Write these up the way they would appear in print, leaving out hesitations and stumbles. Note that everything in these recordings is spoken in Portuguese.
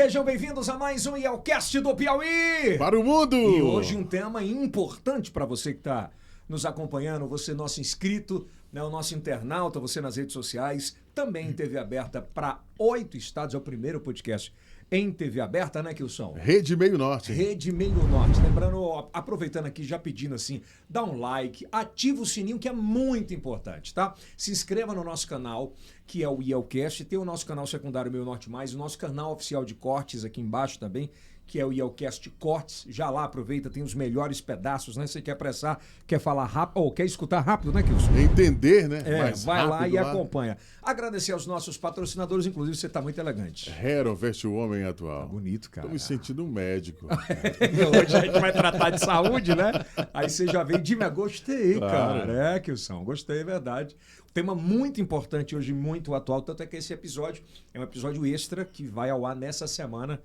Sejam bem-vindos a mais um IELCast do Piauí! Para o mundo! E hoje um tema importante para você que está nos acompanhando, você nosso inscrito, né, o nosso internauta, você nas redes sociais, também em TV aberta para 8 estados, é o primeiro podcast em TV aberta, né, Kilson? Rede Meio Norte. Rede Meio Norte. Lembrando, aproveitando aqui, já pedindo assim, dá um like, ativa o sininho, que é muito importante, tá? Se inscreva no nosso canal, que é o IELCast, tem o nosso canal secundário Meio Norte Mais, o nosso canal oficial de cortes aqui embaixo também, que é o IELCast Cortes. Já lá, aproveita, tem os melhores pedaços, né? Você quer apressar, quer falar rápido, ou quer escutar rápido, né, Kilson? Entender, né? Vai lá e acompanha. Agradecer aos nossos patrocinadores, inclusive você está muito elegante. Hero veste o homem atual. Tá bonito, cara. Tô me sentindo um médico. Hoje a gente vai tratar de saúde, né? Aí você já vem de gostei, Claro. cara. Kilson, gostei, é verdade. Tema muito importante hoje, muito atual, tanto é que esse episódio é um episódio extra que vai ao ar nessa semana,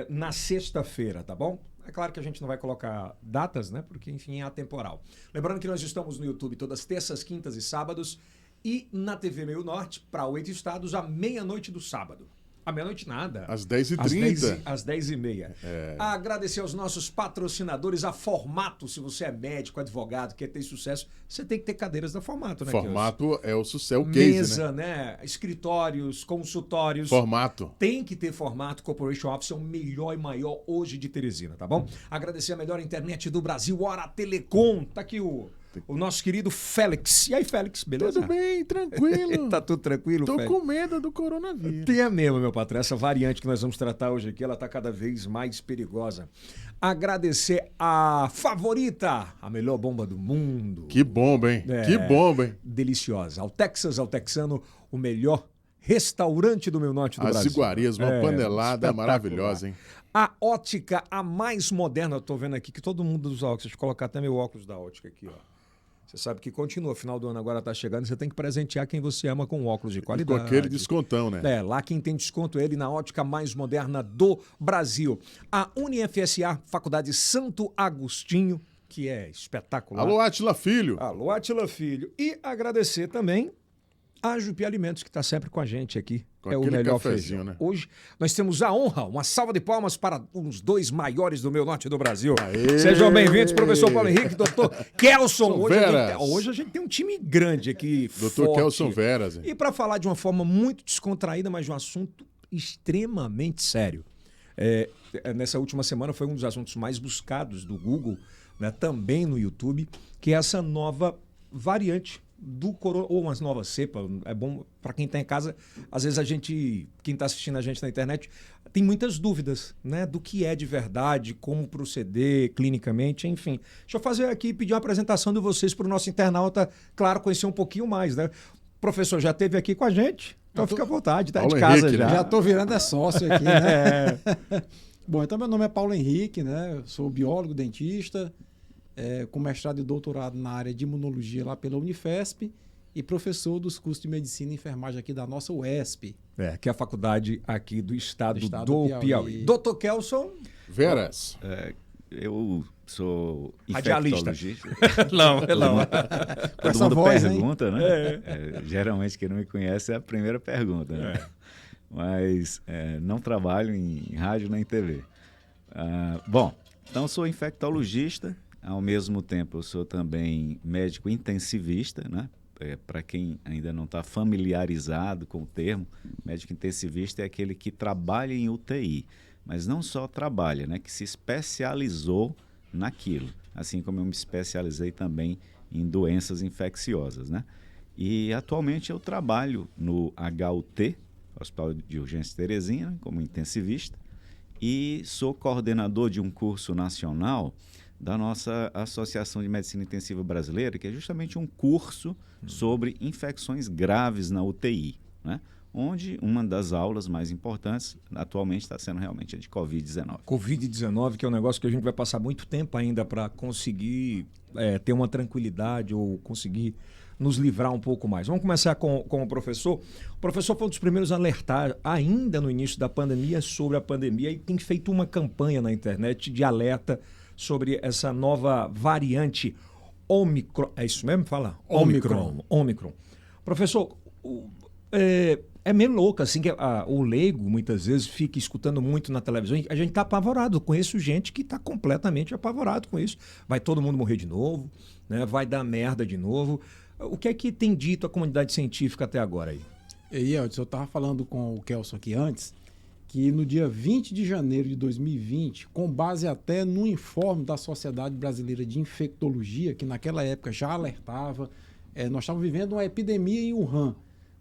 na sexta-feira, tá bom? É claro que a gente não vai colocar datas, né? Porque, enfim, é atemporal. Lembrando que nós estamos no YouTube todas terças, quintas e sábados e na TV Meio Norte, para 8 estados, à meia-noite do sábado. À meia-noite nada. Às 10h30. Às 10h30. Agradecer aos nossos patrocinadores, a Formato. Se você é médico, advogado, quer ter sucesso, você tem que ter cadeiras da Formato, né? Formato é o sucesso, o case, mesa, né? Escritórios, consultórios. Formato. Tem que ter Formato. Corporation Office é o melhor e maior hoje de Teresina, tá bom? Agradecer a melhor internet do Brasil, Hora Telecom. Tá aqui o nosso querido Félix. E aí, Félix, beleza? Tudo bem, tranquilo. Tá tudo tranquilo, Tô Félix? com medo do coronavírus. Tem mesmo, meu patrão. Essa variante que nós vamos tratar hoje aqui, ela tá cada vez mais perigosa. Agradecer a Favorita, a melhor bomba do mundo. Que bomba, hein? Que bomba, hein? Deliciosa. Ao Texano, o melhor restaurante do Meio Norte do As Brasil. iguarias, uma panelada maravilhosa, hein? A ótica, a mais moderna, eu tô vendo aqui que todo mundo usa óculos. Deixa eu colocar até meu óculos da ótica aqui, ó. Você sabe que continua, final do ano agora tá chegando, você tem que presentear quem você ama com óculos de qualidade. Com aquele descontão, né? Lá quem tem desconto é ele na ótica mais moderna do Brasil. A UniFSA, Faculdade Santo Agostinho, que é espetacular. Alô, Átila Filho. Alô, Átila Filho. E agradecer também a Jupi Alimentos, que está sempre com a gente aqui. Com é o aquele melhor cafezinho, feijão. né? Hoje nós temos a honra, uma salva de palmas para os dois maiores do Meio Norte do Brasil. Aê! Sejam bem-vindos, professor Paulo Henrique, doutor Kelson. Veras. Hoje a gente tem um time grande aqui, Doutor forte. Kelson Veras. Hein? E para falar de uma forma muito descontraída, mas de um assunto extremamente sério. Nessa última semana foi um dos assuntos mais buscados do Google, né, também no YouTube, que é essa nova variante do corona, ou uma nova cepa. É bom para quem está em casa, às vezes quem está assistindo a gente na internet, tem muitas dúvidas, né, do que é de verdade, como proceder clinicamente, enfim. Deixa eu fazer aqui, pedir uma apresentação de vocês para o nosso internauta, claro, conhecer um pouquinho mais, né? O professor já esteve aqui com a gente, então fica à vontade, tá Paulo de casa Henrique, já. né? Já estou virando sócio aqui, né? Bom, então meu nome é Paulo Henrique, né? Eu sou biólogo, dentista, com mestrado e doutorado na área de imunologia lá pela Unifesp e professor dos cursos de medicina e enfermagem aqui da nossa UESP. Que é a faculdade aqui do estado Do estado do do Piauí. Piauí. Dr. Kelson. Veras. Eu sou Radialista. infectologista. Não. Todo essa mundo voz, hein? pergunta, né? Geralmente quem não me conhece é a primeira pergunta, né? Mas não trabalho em rádio nem TV. Bom, então sou infectologista, ao mesmo tempo eu sou também médico intensivista, né? Para quem ainda não está familiarizado com o termo, médico intensivista é aquele que trabalha em UTI, mas não só trabalha, né? Que se especializou naquilo, assim como eu me especializei também em doenças infecciosas, né? E atualmente eu trabalho no HUT, Hospital de Urgência Teresina, como intensivista, e sou coordenador de um curso nacional da nossa Associação de Medicina Intensiva Brasileira, que é justamente um curso sobre infecções graves na UTI, né? Onde uma das aulas mais importantes atualmente está sendo realmente a de Covid-19. Covid-19, que é um negócio que a gente vai passar muito tempo ainda para conseguir ter uma tranquilidade ou conseguir nos livrar um pouco mais. Vamos começar com o professor. O professor foi um dos primeiros a alertar, ainda no início da pandemia, sobre a pandemia e tem feito uma campanha na internet de alerta sobre essa nova variante Omicron. É isso mesmo? Fala? Omicron. Professor, É meio louco, assim, que o leigo, muitas vezes, fica escutando muito na televisão. A gente tá apavorado. Eu conheço gente que tá completamente apavorado com isso. Vai todo mundo morrer de novo, né? Vai dar merda de novo. O que é que tem dito a comunidade científica até agora aí? E eu estava falando com o Kelson aqui antes, que no dia 20 de janeiro de 2020, com base até no informe da Sociedade Brasileira de Infectologia, que naquela época já alertava, nós estávamos vivendo uma epidemia em Wuhan,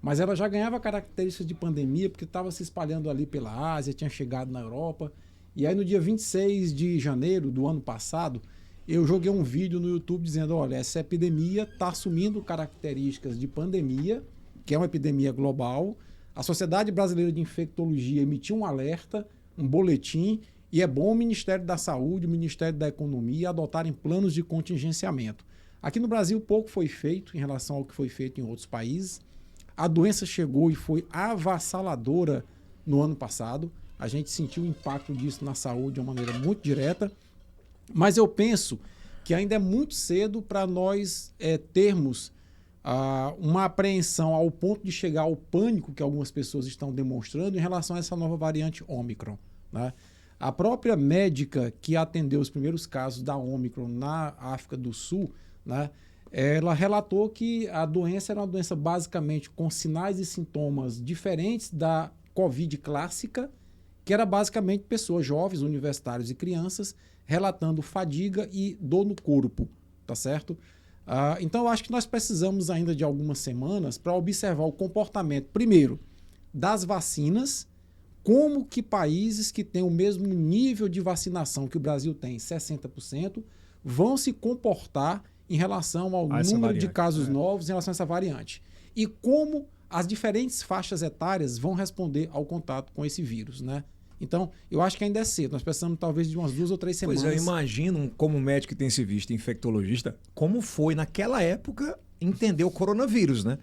mas ela já ganhava características de pandemia, porque estava se espalhando ali pela Ásia, tinha chegado na Europa. E aí no dia 26 de janeiro do ano passado, eu joguei um vídeo no YouTube dizendo, olha, essa epidemia está assumindo características de pandemia, que é uma epidemia global. A Sociedade Brasileira de Infectologia emitiu um alerta, um boletim, e é bom o Ministério da Saúde, o Ministério da Economia adotarem planos de contingenciamento. Aqui no Brasil pouco foi feito em relação ao que foi feito em outros países. A doença chegou e foi avassaladora no ano passado. A gente sentiu o impacto disso na saúde de uma maneira muito direta. Mas eu penso que ainda é muito cedo para nós termos uma apreensão ao ponto de chegar ao pânico que algumas pessoas estão demonstrando em relação a essa nova variante Ômicron, né? A própria médica que atendeu os primeiros casos da Ômicron na África do Sul, né, ela relatou que a doença era uma doença basicamente com sinais e sintomas diferentes da Covid clássica, que era basicamente pessoas jovens, universitários e crianças, relatando fadiga e dor no corpo, tá certo? Então, eu acho que nós precisamos ainda de algumas semanas para observar o comportamento, primeiro, das vacinas, como que países que têm o mesmo nível de vacinação que o Brasil tem, 60%, vão se comportar em relação ao número de casos novos em relação a essa variante. E como as diferentes faixas etárias vão responder ao contato com esse vírus, né? Então, eu acho que ainda é cedo. Nós precisamos talvez de umas 2 ou 3 semanas. Pois eu imagino, como médico que tem se visto infectologista, como foi naquela época entender o coronavírus, né?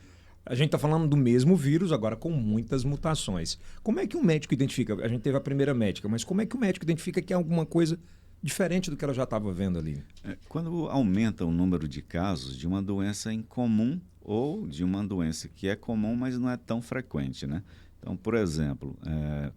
A gente está falando do mesmo vírus, agora com muitas mutações. Como é que um médico identifica? A gente teve a primeira médica, mas como é que o médico identifica que é alguma coisa diferente do que ela já estava vendo ali? Quando aumenta o número de casos de uma doença incomum ou de uma doença que é comum, mas não é tão frequente, né? Então, por exemplo,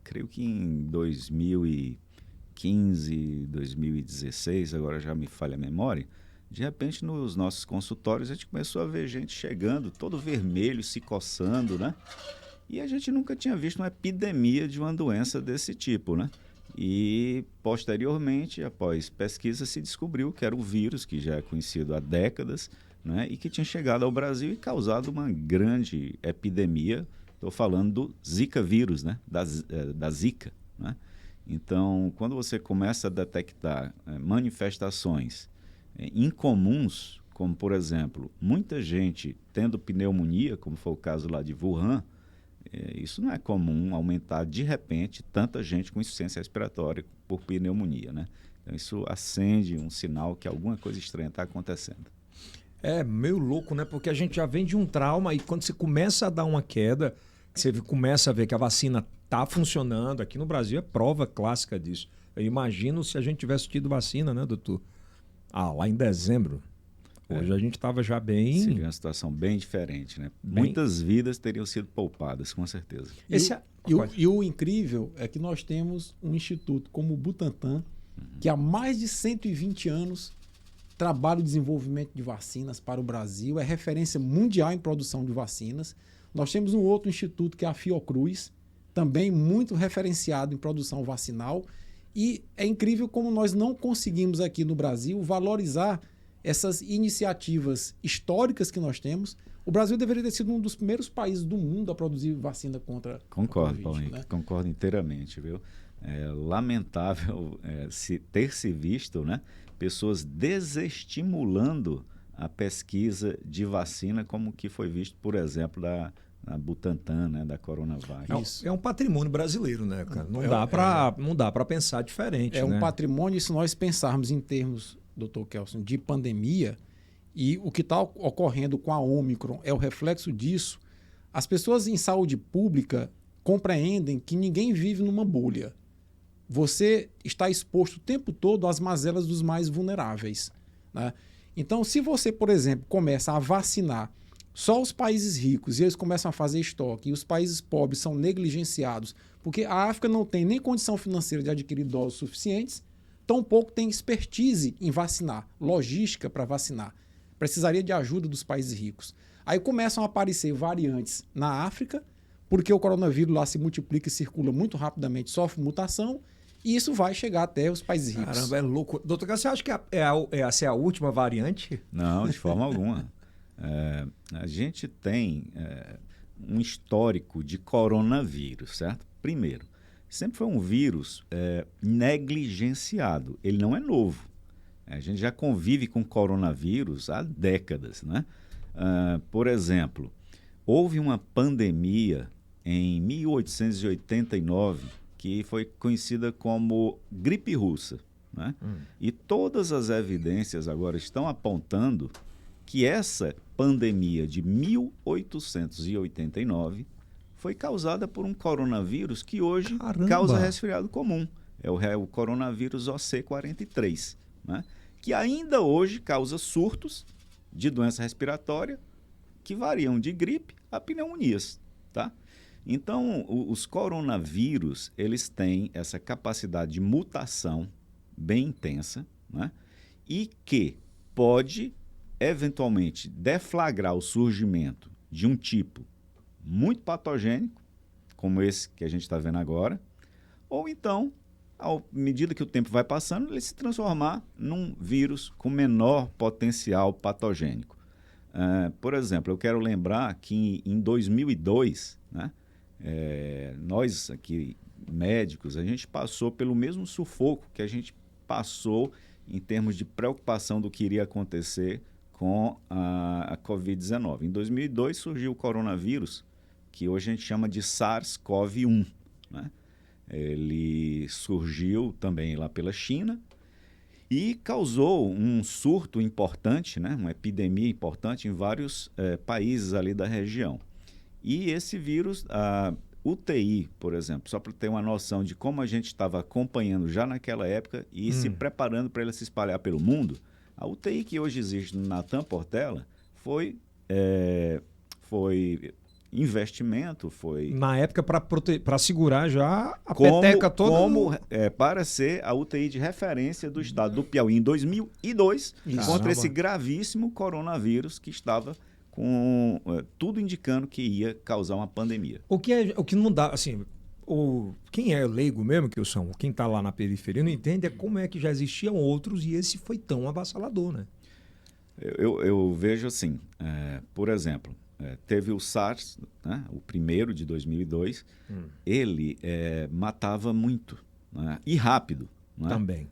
creio que em 2015, 2016, agora já me falha a memória, de repente nos nossos consultórios a gente começou a ver gente chegando todo vermelho, se coçando, né? E a gente nunca tinha visto uma epidemia de uma doença desse tipo, né? E posteriormente, após pesquisa, se descobriu que era um vírus que já é conhecido há décadas, né? E que tinha chegado ao Brasil e causado uma grande epidemia. Estou falando do Zika vírus, né? Da Zika, né? Então, quando você começa a detectar manifestações incomuns, como, por exemplo, muita gente tendo pneumonia, como foi o caso lá de Wuhan, isso não é comum aumentar de repente tanta gente com insuficiência respiratória por pneumonia, né? Então, isso acende um sinal que alguma coisa estranha está acontecendo. É meio louco, né? Porque a gente já vem de um trauma e quando você começa a dar uma queda, você começa a ver que a vacina está funcionando. Aqui no Brasil é prova clássica disso. Eu imagino se a gente tivesse tido vacina, né, doutor? Lá em dezembro. Hoje a gente estava já bem... Seria uma situação bem diferente, né? Muitas vidas teriam sido poupadas, com certeza. E o incrível é que nós temos um instituto como o Butantan, que há mais de 120 anos trabalha o desenvolvimento de vacinas para o Brasil, é referência mundial em produção de vacinas. Nós temos um outro instituto que é a Fiocruz, também muito referenciado em produção vacinal. E é incrível como nós não conseguimos aqui no Brasil valorizar essas iniciativas históricas que nós temos. O Brasil deveria ter sido um dos primeiros países do mundo a produzir vacina contra Concordo, a Covid, Paulo Henrique, né? concordo inteiramente, viu? É lamentável ter se visto, né, pessoas desestimulando a pesquisa de vacina, como que foi visto, por exemplo, da Butantan, né, da Coronavac. É um patrimônio brasileiro, né, cara? Não dá para pensar diferente. É né? um patrimônio, e se nós pensarmos em termos, doutor Kelson, de pandemia, e o que está ocorrendo com a Ômicron é o reflexo disso, as pessoas em saúde pública compreendem que ninguém vive numa bolha. Você está exposto o tempo todo às mazelas dos mais vulneráveis, né? Então, se você, por exemplo, começa a vacinar só os países ricos, e eles começam a fazer estoque, e os países pobres são negligenciados, porque a África não tem nem condição financeira de adquirir doses suficientes, tampouco tem expertise em vacinar, logística para vacinar. Precisaria de ajuda dos países ricos. Aí começam a aparecer variantes na África, porque o coronavírus lá se multiplica e circula muito rapidamente, sofre mutação, e isso vai chegar até os países ricos. Caramba, é louco. Doutor, você acha que essa é a última variante? Não, de forma alguma. A gente tem um histórico de coronavírus, certo? Primeiro, sempre foi um vírus negligenciado. Ele não é novo. A gente já convive com coronavírus há décadas, né? Por exemplo, houve uma pandemia em 1889 que foi conhecida como gripe russa, né? E todas as evidências agora estão apontando que essa pandemia de 1889 foi causada por um coronavírus que hoje causa resfriado comum. É o coronavírus OC43, né? Que ainda hoje causa surtos de doença respiratória que variam de gripe a pneumonias, tá? Então, os coronavírus, eles têm essa capacidade de mutação bem intensa, né? E que pode eventualmente deflagrar o surgimento de um tipo muito patogênico, como esse que a gente está vendo agora, ou então, à medida que o tempo vai passando, ele se transformar num vírus com menor potencial patogênico. Por exemplo, eu quero lembrar que em 2002, né, nós aqui, médicos, a gente passou pelo mesmo sufoco que a gente passou em termos de preocupação do que iria acontecer com a Covid-19. Em 2002 surgiu o coronavírus, que hoje a gente chama de SARS-CoV-1, né? Ele surgiu também lá pela China e causou um surto importante, né? Uma epidemia importante em vários países ali da região. E esse vírus, a UTI, por exemplo, só para ter uma noção de como a gente estava acompanhando já naquela época e se preparando para ele se espalhar pelo mundo, a UTI que hoje existe no Natan Portela foi investimento, foi... Na época, para segurar já a peteca toda... para ser a UTI de referência do estado do Piauí em 2002, contra esse gravíssimo coronavírus que estava com tudo indicando que ia causar uma pandemia. O que não dá, assim... Quem é leigo mesmo, que eu sou, quem está lá na periferia, não entende como é que já existiam outros e esse foi tão avassalador, né? Eu vejo assim, por exemplo, teve o SARS, né, o primeiro de 2002, ele matava muito, né, e rápido. Né? Também.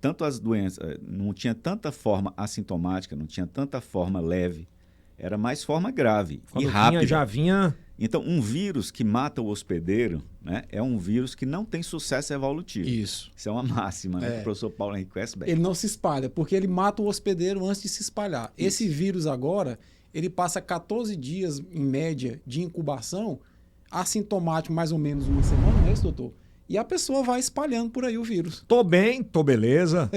Tanto as doenças, não tinha tanta forma assintomática, não tinha tanta forma leve, era mais forma grave e rápida. Já vinha... Então, um vírus que mata o hospedeiro, né, é um vírus que não tem sucesso evolutivo. Isso é uma máxima, né, que o professor Paulo Henrique conhece bem. Ele não se espalha, porque ele mata o hospedeiro antes de se espalhar. Isso. Esse vírus agora, ele passa 14 dias, em média, de incubação, assintomático mais ou menos uma semana, não é isso, doutor? E a pessoa vai espalhando por aí o vírus. Tô bem, tô beleza.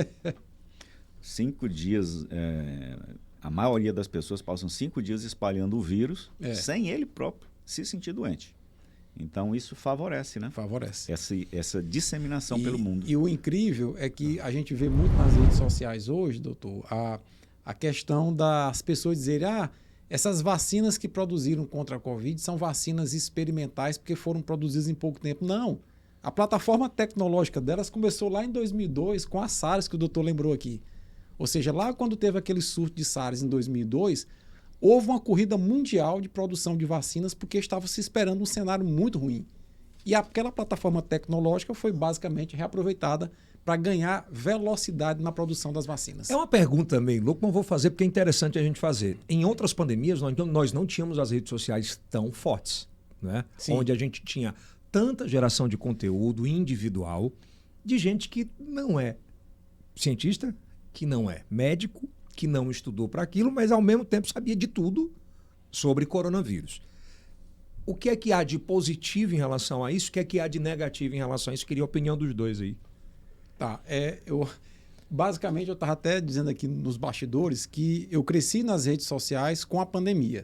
5 dias... A maioria das pessoas passam 5 dias espalhando o vírus sem ele próprio se sentir doente. Então, isso favorece, né? Favorece. Essa disseminação pelo mundo. E o incrível é que a gente vê muito nas redes sociais hoje, doutor, a questão das pessoas dizerem essas vacinas que produziram contra a Covid são vacinas experimentais porque foram produzidas em pouco tempo. Não. A plataforma tecnológica delas começou lá em 2002 com a SARS, que o doutor lembrou aqui. Ou seja, lá quando teve aquele surto de SARS em 2002, houve uma corrida mundial de produção de vacinas porque estava se esperando um cenário muito ruim. E aquela plataforma tecnológica foi basicamente reaproveitada para ganhar velocidade na produção das vacinas. É uma pergunta meio louca, mas vou fazer porque é interessante a gente fazer. Em outras pandemias, nós não tínhamos as redes sociais tão fortes, né? Onde a gente tinha tanta geração de conteúdo individual de gente que não é cientista, que não é médico, que não estudou para aquilo, mas ao mesmo tempo sabia de tudo sobre coronavírus. O que é que há de positivo em relação a isso? O que é que há de negativo em relação a isso? Queria a opinião dos dois aí. Tá, basicamente eu estava até dizendo aqui nos bastidores que eu cresci nas redes sociais com a pandemia.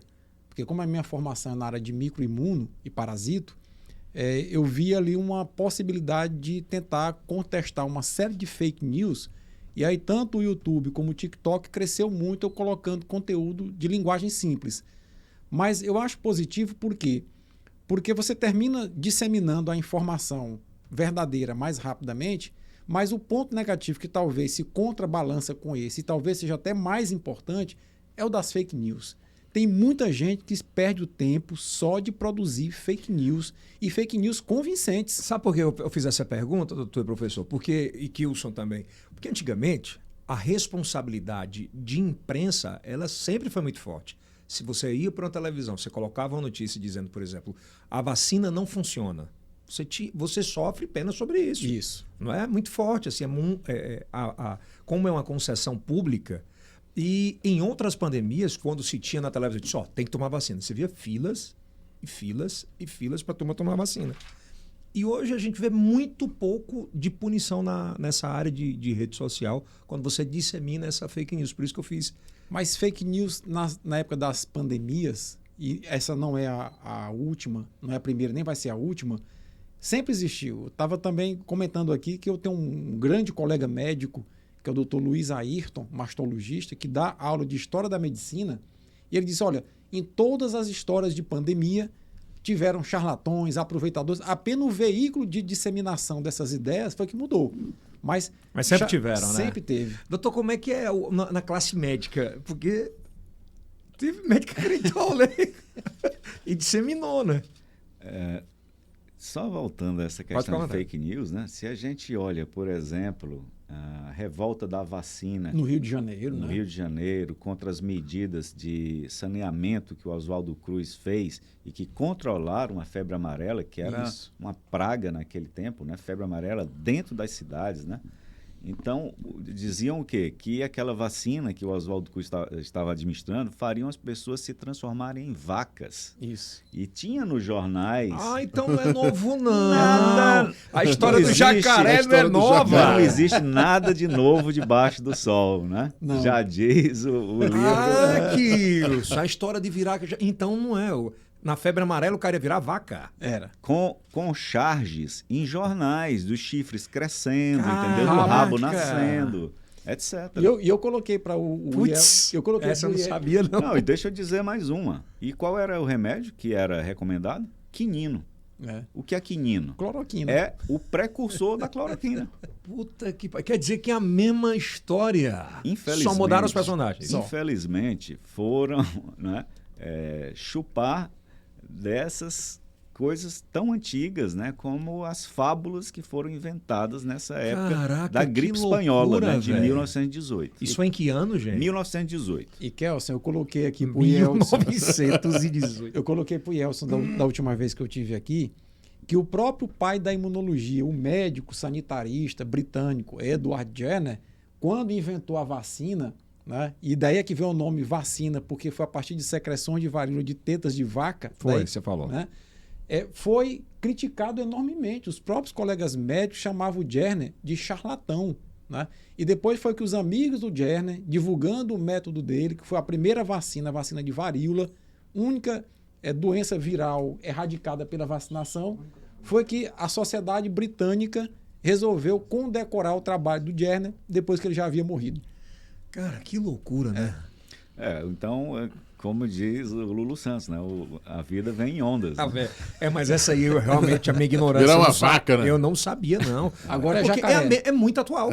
porque como a minha formação é na área de microimuno e parasito, eu vi ali uma possibilidade de tentar contestar uma série de fake news. E aí tanto o YouTube como o TikTok cresceu muito eu colocando conteúdo de linguagem simples. Mas eu acho positivo por quê? Porque você termina disseminando a informação verdadeira mais rapidamente, mas o ponto negativo que talvez se contrabalança com esse, e talvez seja até mais importante, é o das fake news. Tem muita gente que perde o tempo só de produzir fake news e fake news convincentes. Sabe por que eu fiz essa pergunta, doutor e professor? Porque, e Kilson também. Porque antigamente a responsabilidade de imprensa ela sempre foi muito forte. Se você ia para uma televisão, você colocava uma notícia dizendo, por exemplo, a vacina não funciona. Você sofre pena sobre isso. Isso. Não é muito forte. Assim, como é uma concessão pública. E em outras pandemias, quando se tinha na televisão, disse, tem que tomar vacina. Você via filas e filas e filas para tomar vacina. E hoje a gente vê muito pouco de punição nessa área de rede social quando você dissemina essa fake news. Por isso que eu fiz. Mas fake news na época das pandemias, e essa não é a última, não é a primeira, nem vai ser a última, sempre existiu. Eu estava também comentando aqui que eu tenho um grande colega médico, que é o Dr. Luiz Ayrton, mastologista, que dá aula de História da Medicina, e ele disse, olha, em todas as histórias de pandemia, tiveram charlatões, aproveitadores, apenas o veículo de disseminação dessas ideias foi que mudou. Mas sempre tiveram, né? Sempre teve. Doutor, como é que é na classe médica? Porque teve médico que acreditou, né? E disseminou, né? Só voltando a essa questão de fake news, né? Se a gente olha, por exemplo, a revolta da vacina no Rio de Janeiro, no Rio de Janeiro, contra as medidas de saneamento que o Oswaldo Cruz fez e que controlaram a febre amarela, que era uma praga naquele tempo, né? Febre amarela dentro das cidades, né? Então, diziam o quê? Que aquela vacina que o Oswaldo Cruz estava administrando fariam as pessoas se transformarem em vacas. Isso. E tinha nos jornais... então não é novo, não. Nada. A história do jacaré não é nova. Não existe nada de novo debaixo do sol, né? Não. Já diz o livro. Isso. A história de virar... Então não é... Na febre amarela, o cara ia virar vaca. Era. Com charges em jornais, dos chifres crescendo, entendeu? Do rabo nascendo, etc. E eu coloquei para o Putz, eu coloquei essa eu não sabia, não. Não, e deixa eu dizer mais uma. E qual era o remédio que era recomendado? Quinino. O que é quinino? Cloroquina. É o precursor da cloroquina. Puta que pariu. Quer dizer que é a mesma história. Só mudaram os personagens. Infelizmente, foram chupar dessas coisas tão antigas, né, como as fábulas que foram inventadas nessa época da gripe espanhola, né, de 1918. Isso foi em que ano, gente? 1918. E Kelson, eu coloquei aqui pro Yelson. 1918. Eu coloquei pro Yelson da última vez que eu tive aqui, que o próprio pai da imunologia, o médico sanitarista britânico Edward Jenner, quando inventou a vacina, né? E daí é que veio o nome vacina, porque foi a partir de secreções de varíola de tetas de vaca. Você falou. Né? Foi criticado enormemente. Os próprios colegas médicos chamavam o Jenner de charlatão. Né? E depois foi que os amigos do Jenner, divulgando o método dele, que foi a primeira vacina, a vacina de varíola, única doença viral erradicada pela vacinação, foi que a Sociedade Britânica resolveu condecorar o trabalho do Jenner depois que ele já havia morrido. Cara, que loucura, né? Então, como diz o Lulu Santos, né? A vida vem em ondas. Né? Mas essa aí, realmente, a minha ignorância... Virar uma vaca, né? Eu não sabia, não. Agora é muito atual.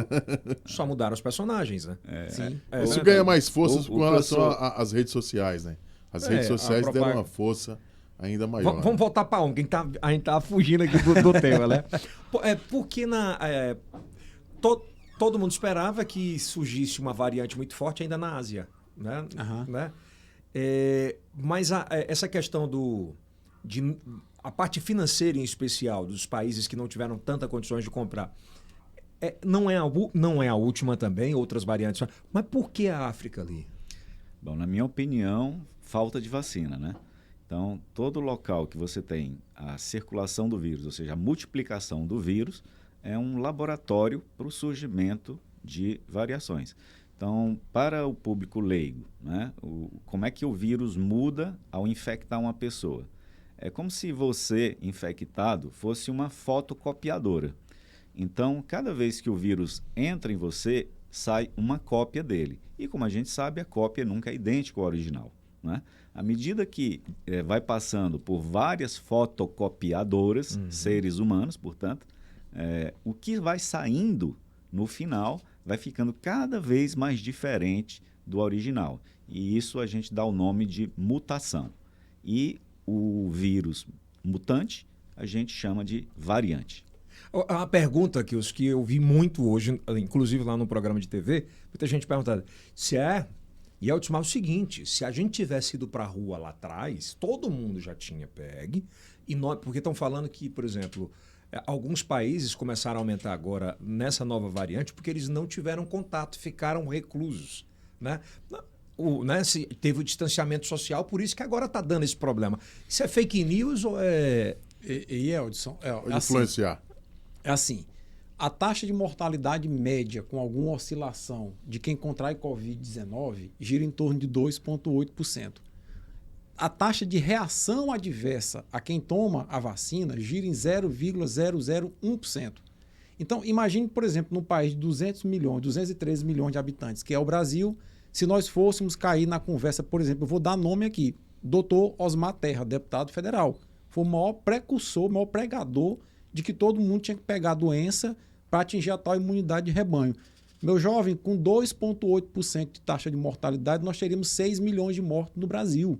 Só mudaram os personagens, né? Sim. Isso ganha mais força com relação às redes sociais, né? As redes sociais deram uma força ainda maior. Vamos voltar para onde? A gente tá fugindo aqui do tema, né? Porque todo mundo esperava que surgisse uma variante muito forte ainda na Ásia, né? Né? Mas essa questão de a parte financeira em especial dos países que não tiveram tanta condições de comprar, não é a última também, outras variantes. Mas por que a África ali? Bom, na minha opinião, falta de vacina, né? Então, todo local que você tem a circulação do vírus, ou seja, a multiplicação do vírus, é um laboratório para o surgimento de variações. Então, para o público leigo, né, como é que o vírus muda ao infectar uma pessoa? É como se você, infectado, fosse uma fotocopiadora. Então, cada vez que o vírus entra em você, sai uma cópia dele. E como a gente sabe, a cópia nunca é idêntica ao original, né? À medida que vai passando por várias fotocopiadoras, seres humanos, portanto, o que vai saindo no final vai ficando cada vez mais diferente do original. E isso a gente dá o nome de mutação. E o vírus mutante a gente chama de variante. A pergunta que eu vi muito hoje, inclusive lá no programa de TV, muita gente perguntando se e é o seguinte, se a gente tivesse ido para a rua lá atrás, todo mundo já tinha pegue, porque estão falando que, por exemplo, alguns países começaram a aumentar agora nessa nova variante porque eles não tiveram contato, ficaram reclusos, né? Teve o distanciamento social, por isso que agora está dando esse problema. Isso é fake news ou é... Eldson, pode influenciar. É assim, a taxa de mortalidade média com alguma oscilação de quem contrai Covid-19 gira em torno de 2,8%. A taxa de reação adversa a quem toma a vacina gira em 0,001%. Então, imagine, por exemplo, num país de 213 milhões de habitantes, que é o Brasil, se nós fôssemos cair na conversa, por exemplo, eu vou dar nome aqui, Dr. Osmar Terra, deputado federal, foi o maior precursor, o maior pregador de que todo mundo tinha que pegar a doença para atingir a tal imunidade de rebanho. Meu jovem, com 2,8% de taxa de mortalidade, nós teríamos 6 milhões de mortos no Brasil.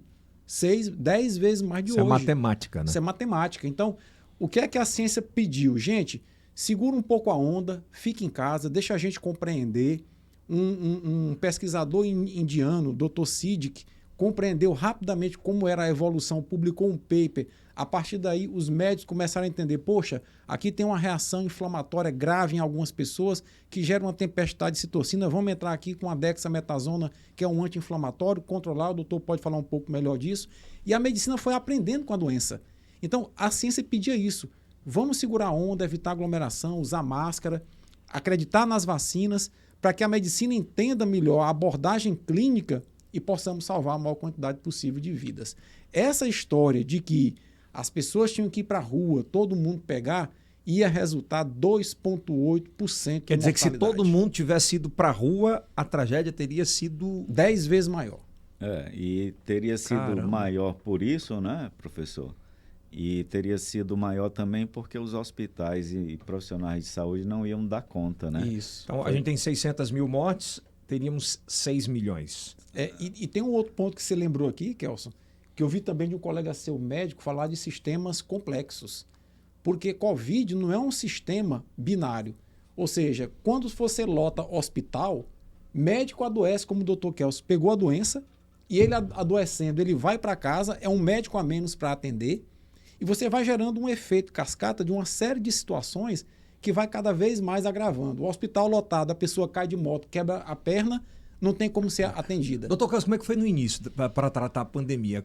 10 vezes mais de hoje. Isso é matemática, né? Isso é matemática. Então, o que é que a ciência pediu? Gente, segura um pouco a onda, fique em casa, deixa a gente compreender. Um pesquisador indiano, Dr. Siddiq, compreendeu rapidamente como era a evolução, publicou um paper. A partir daí, os médicos começaram a entender, poxa, aqui tem uma reação inflamatória grave em algumas pessoas que gera uma tempestade de citocina. Vamos entrar aqui com a dexametasona, que é um anti-inflamatório, controlar. O doutor pode falar um pouco melhor disso. E a medicina foi aprendendo com a doença. Então, a ciência pedia isso. Vamos segurar a onda, evitar aglomeração, usar máscara, acreditar nas vacinas, para que a medicina entenda melhor a abordagem clínica e possamos salvar a maior quantidade possível de vidas. Essa história de que as pessoas tinham que ir para a rua, todo mundo pegar, ia resultar 2,8%. Quer dizer que se todo mundo tivesse ido para a rua, a tragédia teria sido 10 vezes maior. E teria sido maior por isso, né, professor? E teria sido maior também porque os hospitais e profissionais de saúde não iam dar conta, né? Isso. Então, a gente tem 600 mil mortes, teríamos 6 milhões. E tem um outro ponto que você lembrou aqui, Kelson, que eu vi também de um colega seu médico falar de sistemas complexos. Porque Covid não é um sistema binário. Ou seja, quando você lota hospital, médico adoece, como o Dr. Kelson pegou a doença, e ele adoecendo, ele vai para casa, é um médico a menos para atender, e você vai gerando um efeito cascata de uma série de situações que vai cada vez mais agravando. O hospital lotado, a pessoa cai de moto, quebra a perna, não tem como ser atendida. Doutor Carlos, como é que foi no início para tratar a pandemia?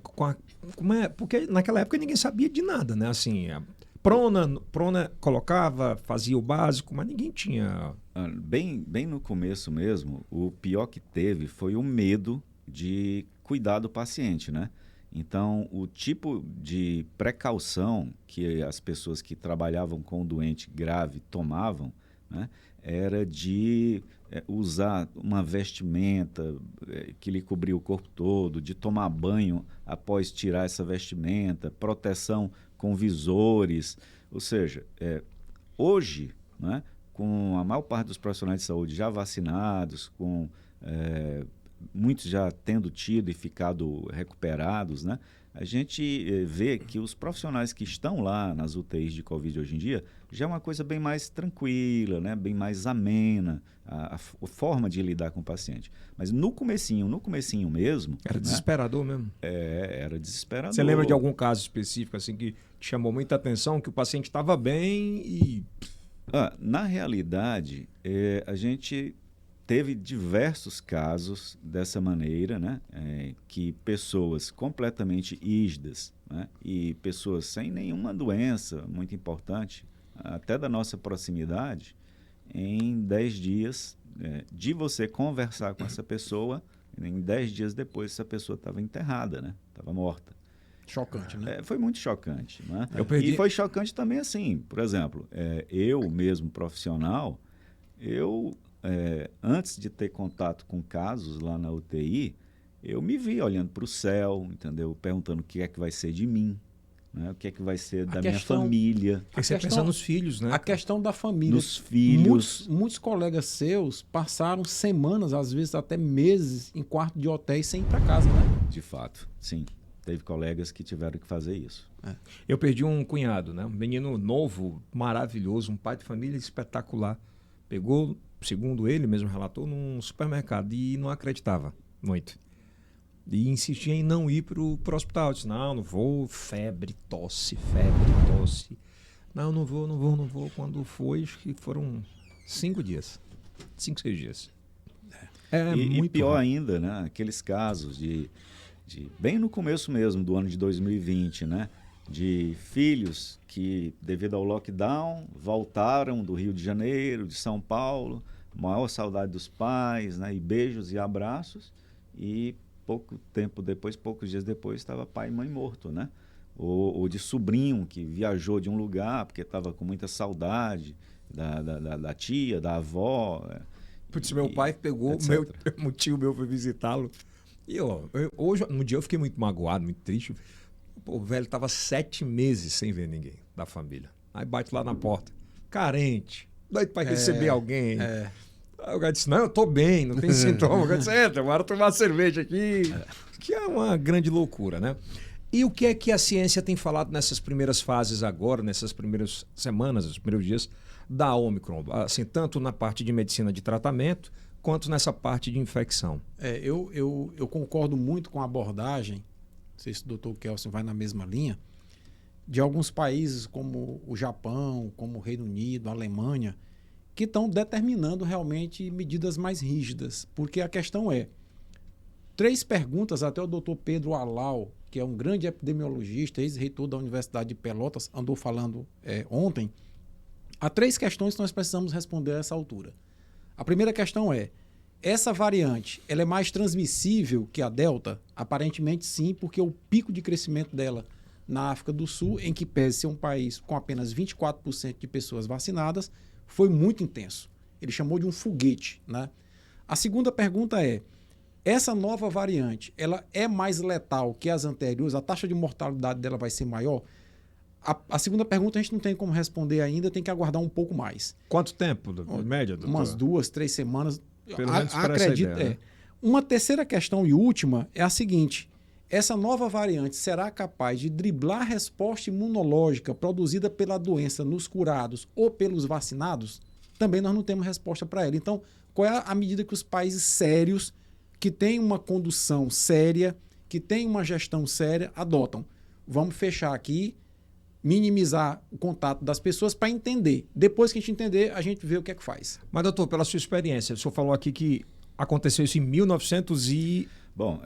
Porque naquela época ninguém sabia de nada, né? Assim, a prona colocava, fazia o básico, mas ninguém tinha... Bem no começo mesmo, o pior que teve foi o medo de cuidar do paciente, né? Então, o tipo de precaução que as pessoas que trabalhavam com o doente grave tomavam, né, era de usar uma vestimenta que lhe cobria o corpo todo, de tomar banho após tirar essa vestimenta, proteção com visores. Ou seja, hoje, né, com a maior parte dos profissionais de saúde já vacinados, com... muitos já tendo tido e ficado recuperados, né? A gente vê que os profissionais que estão lá nas UTIs de Covid hoje em dia já é uma coisa bem mais tranquila, né? Bem mais amena, a forma de lidar com o paciente. Mas no comecinho mesmo... Era desesperador, né? Mesmo? Era desesperador. Você lembra de algum caso específico assim que te chamou muita atenção, que o paciente estava bem e... Na realidade, a gente... teve diversos casos dessa maneira, né? Que pessoas completamente ígidas, né? E pessoas sem nenhuma doença muito importante, até da nossa proximidade, em 10 dias de você conversar com essa pessoa, em 10 dias depois essa pessoa estava enterrada, né? Estava morta. Chocante, né? Foi muito chocante, né? E foi chocante também assim, por exemplo, eu mesmo profissional, antes de ter contato com casos lá na UTI, eu me vi olhando para o céu, entendeu? Perguntando o que é que vai ser de mim, né? O que é que vai ser da minha família. Porque você pensa nos filhos, né? A questão da família. Nos filhos. Muitos colegas seus passaram semanas, às vezes até meses, em quarto de hotéis sem ir para casa, né? De fato, sim. Teve colegas que tiveram que fazer isso. Eu perdi um cunhado, né? Um menino novo, maravilhoso, um pai de família espetacular. Pegou, segundo ele mesmo relatou, num supermercado e não acreditava muito. E insistia em não ir para o hospital. Eu disse, não vou, febre, tosse. Não vou. Quando foi, acho que foram 5 dias. 5, 6 dias. E pior ainda, né? Aqueles casos de bem no começo mesmo do ano de 2020, né? De filhos que, devido ao lockdown, voltaram do Rio de Janeiro, de São Paulo, maior saudade dos pais, né? E beijos e abraços, e poucos dias depois, estava pai e mãe morto, né? Ou de sobrinho que viajou de um lugar porque estava com muita saudade da tia, da avó. Putz, meu pai pegou, meu tio meu foi visitá-lo. E hoje, no dia eu fiquei muito magoado, muito triste. Pô, o velho estava 7 meses sem ver ninguém da família. Aí bate lá na porta, carente, doido para receber alguém. Aí o cara disse, não, eu tô bem, não tem sintoma. O cara disse, bora tomar cerveja aqui. Que é uma grande loucura, né? E o que é que a ciência tem falado nessas primeiras fases agora, nessas primeiras semanas, os primeiros dias da Ômicron? Assim, tanto na parte de medicina de tratamento, quanto nessa parte de infecção. Eu concordo muito com a abordagem, não sei se o Dr. Kelsen vai na mesma linha, de alguns países como o Japão, como o Reino Unido, a Alemanha, que estão determinando realmente medidas mais rígidas. Porque a questão 3 perguntas, até o Dr. Pedro Alau, que é um grande epidemiologista, ex-reitor da Universidade de Pelotas, andou falando ontem, há 3 questões que nós precisamos responder a essa altura. A primeira questão essa variante, ela é mais transmissível que a Delta? Aparentemente sim, porque o pico de crescimento dela na África do Sul, em que pese ser um país com apenas 24% de pessoas vacinadas, foi muito intenso. Ele chamou de um foguete, né? A segunda pergunta essa nova variante, ela é mais letal que as anteriores? A taxa de mortalidade dela vai ser maior? A segunda pergunta a gente não tem como responder ainda, tem que aguardar um pouco mais. Quanto tempo, média, doutor? Umas 2, 3 semanas. Pelo menos acredito. Ideia, né? Uma terceira questão e última é a seguinte: essa nova variante será capaz de driblar a resposta imunológica produzida pela doença nos curados ou pelos vacinados? Também nós não temos resposta para ela. Então, qual é a medida que os países sérios, que têm uma condução séria, que têm uma gestão séria, adotam? Vamos fechar aqui, minimizar o contato das pessoas para entender. Depois que a gente entender, a gente vê o que é que faz. Mas, doutor, pela sua experiência, o senhor falou aqui que aconteceu isso em 1900 e... Bom,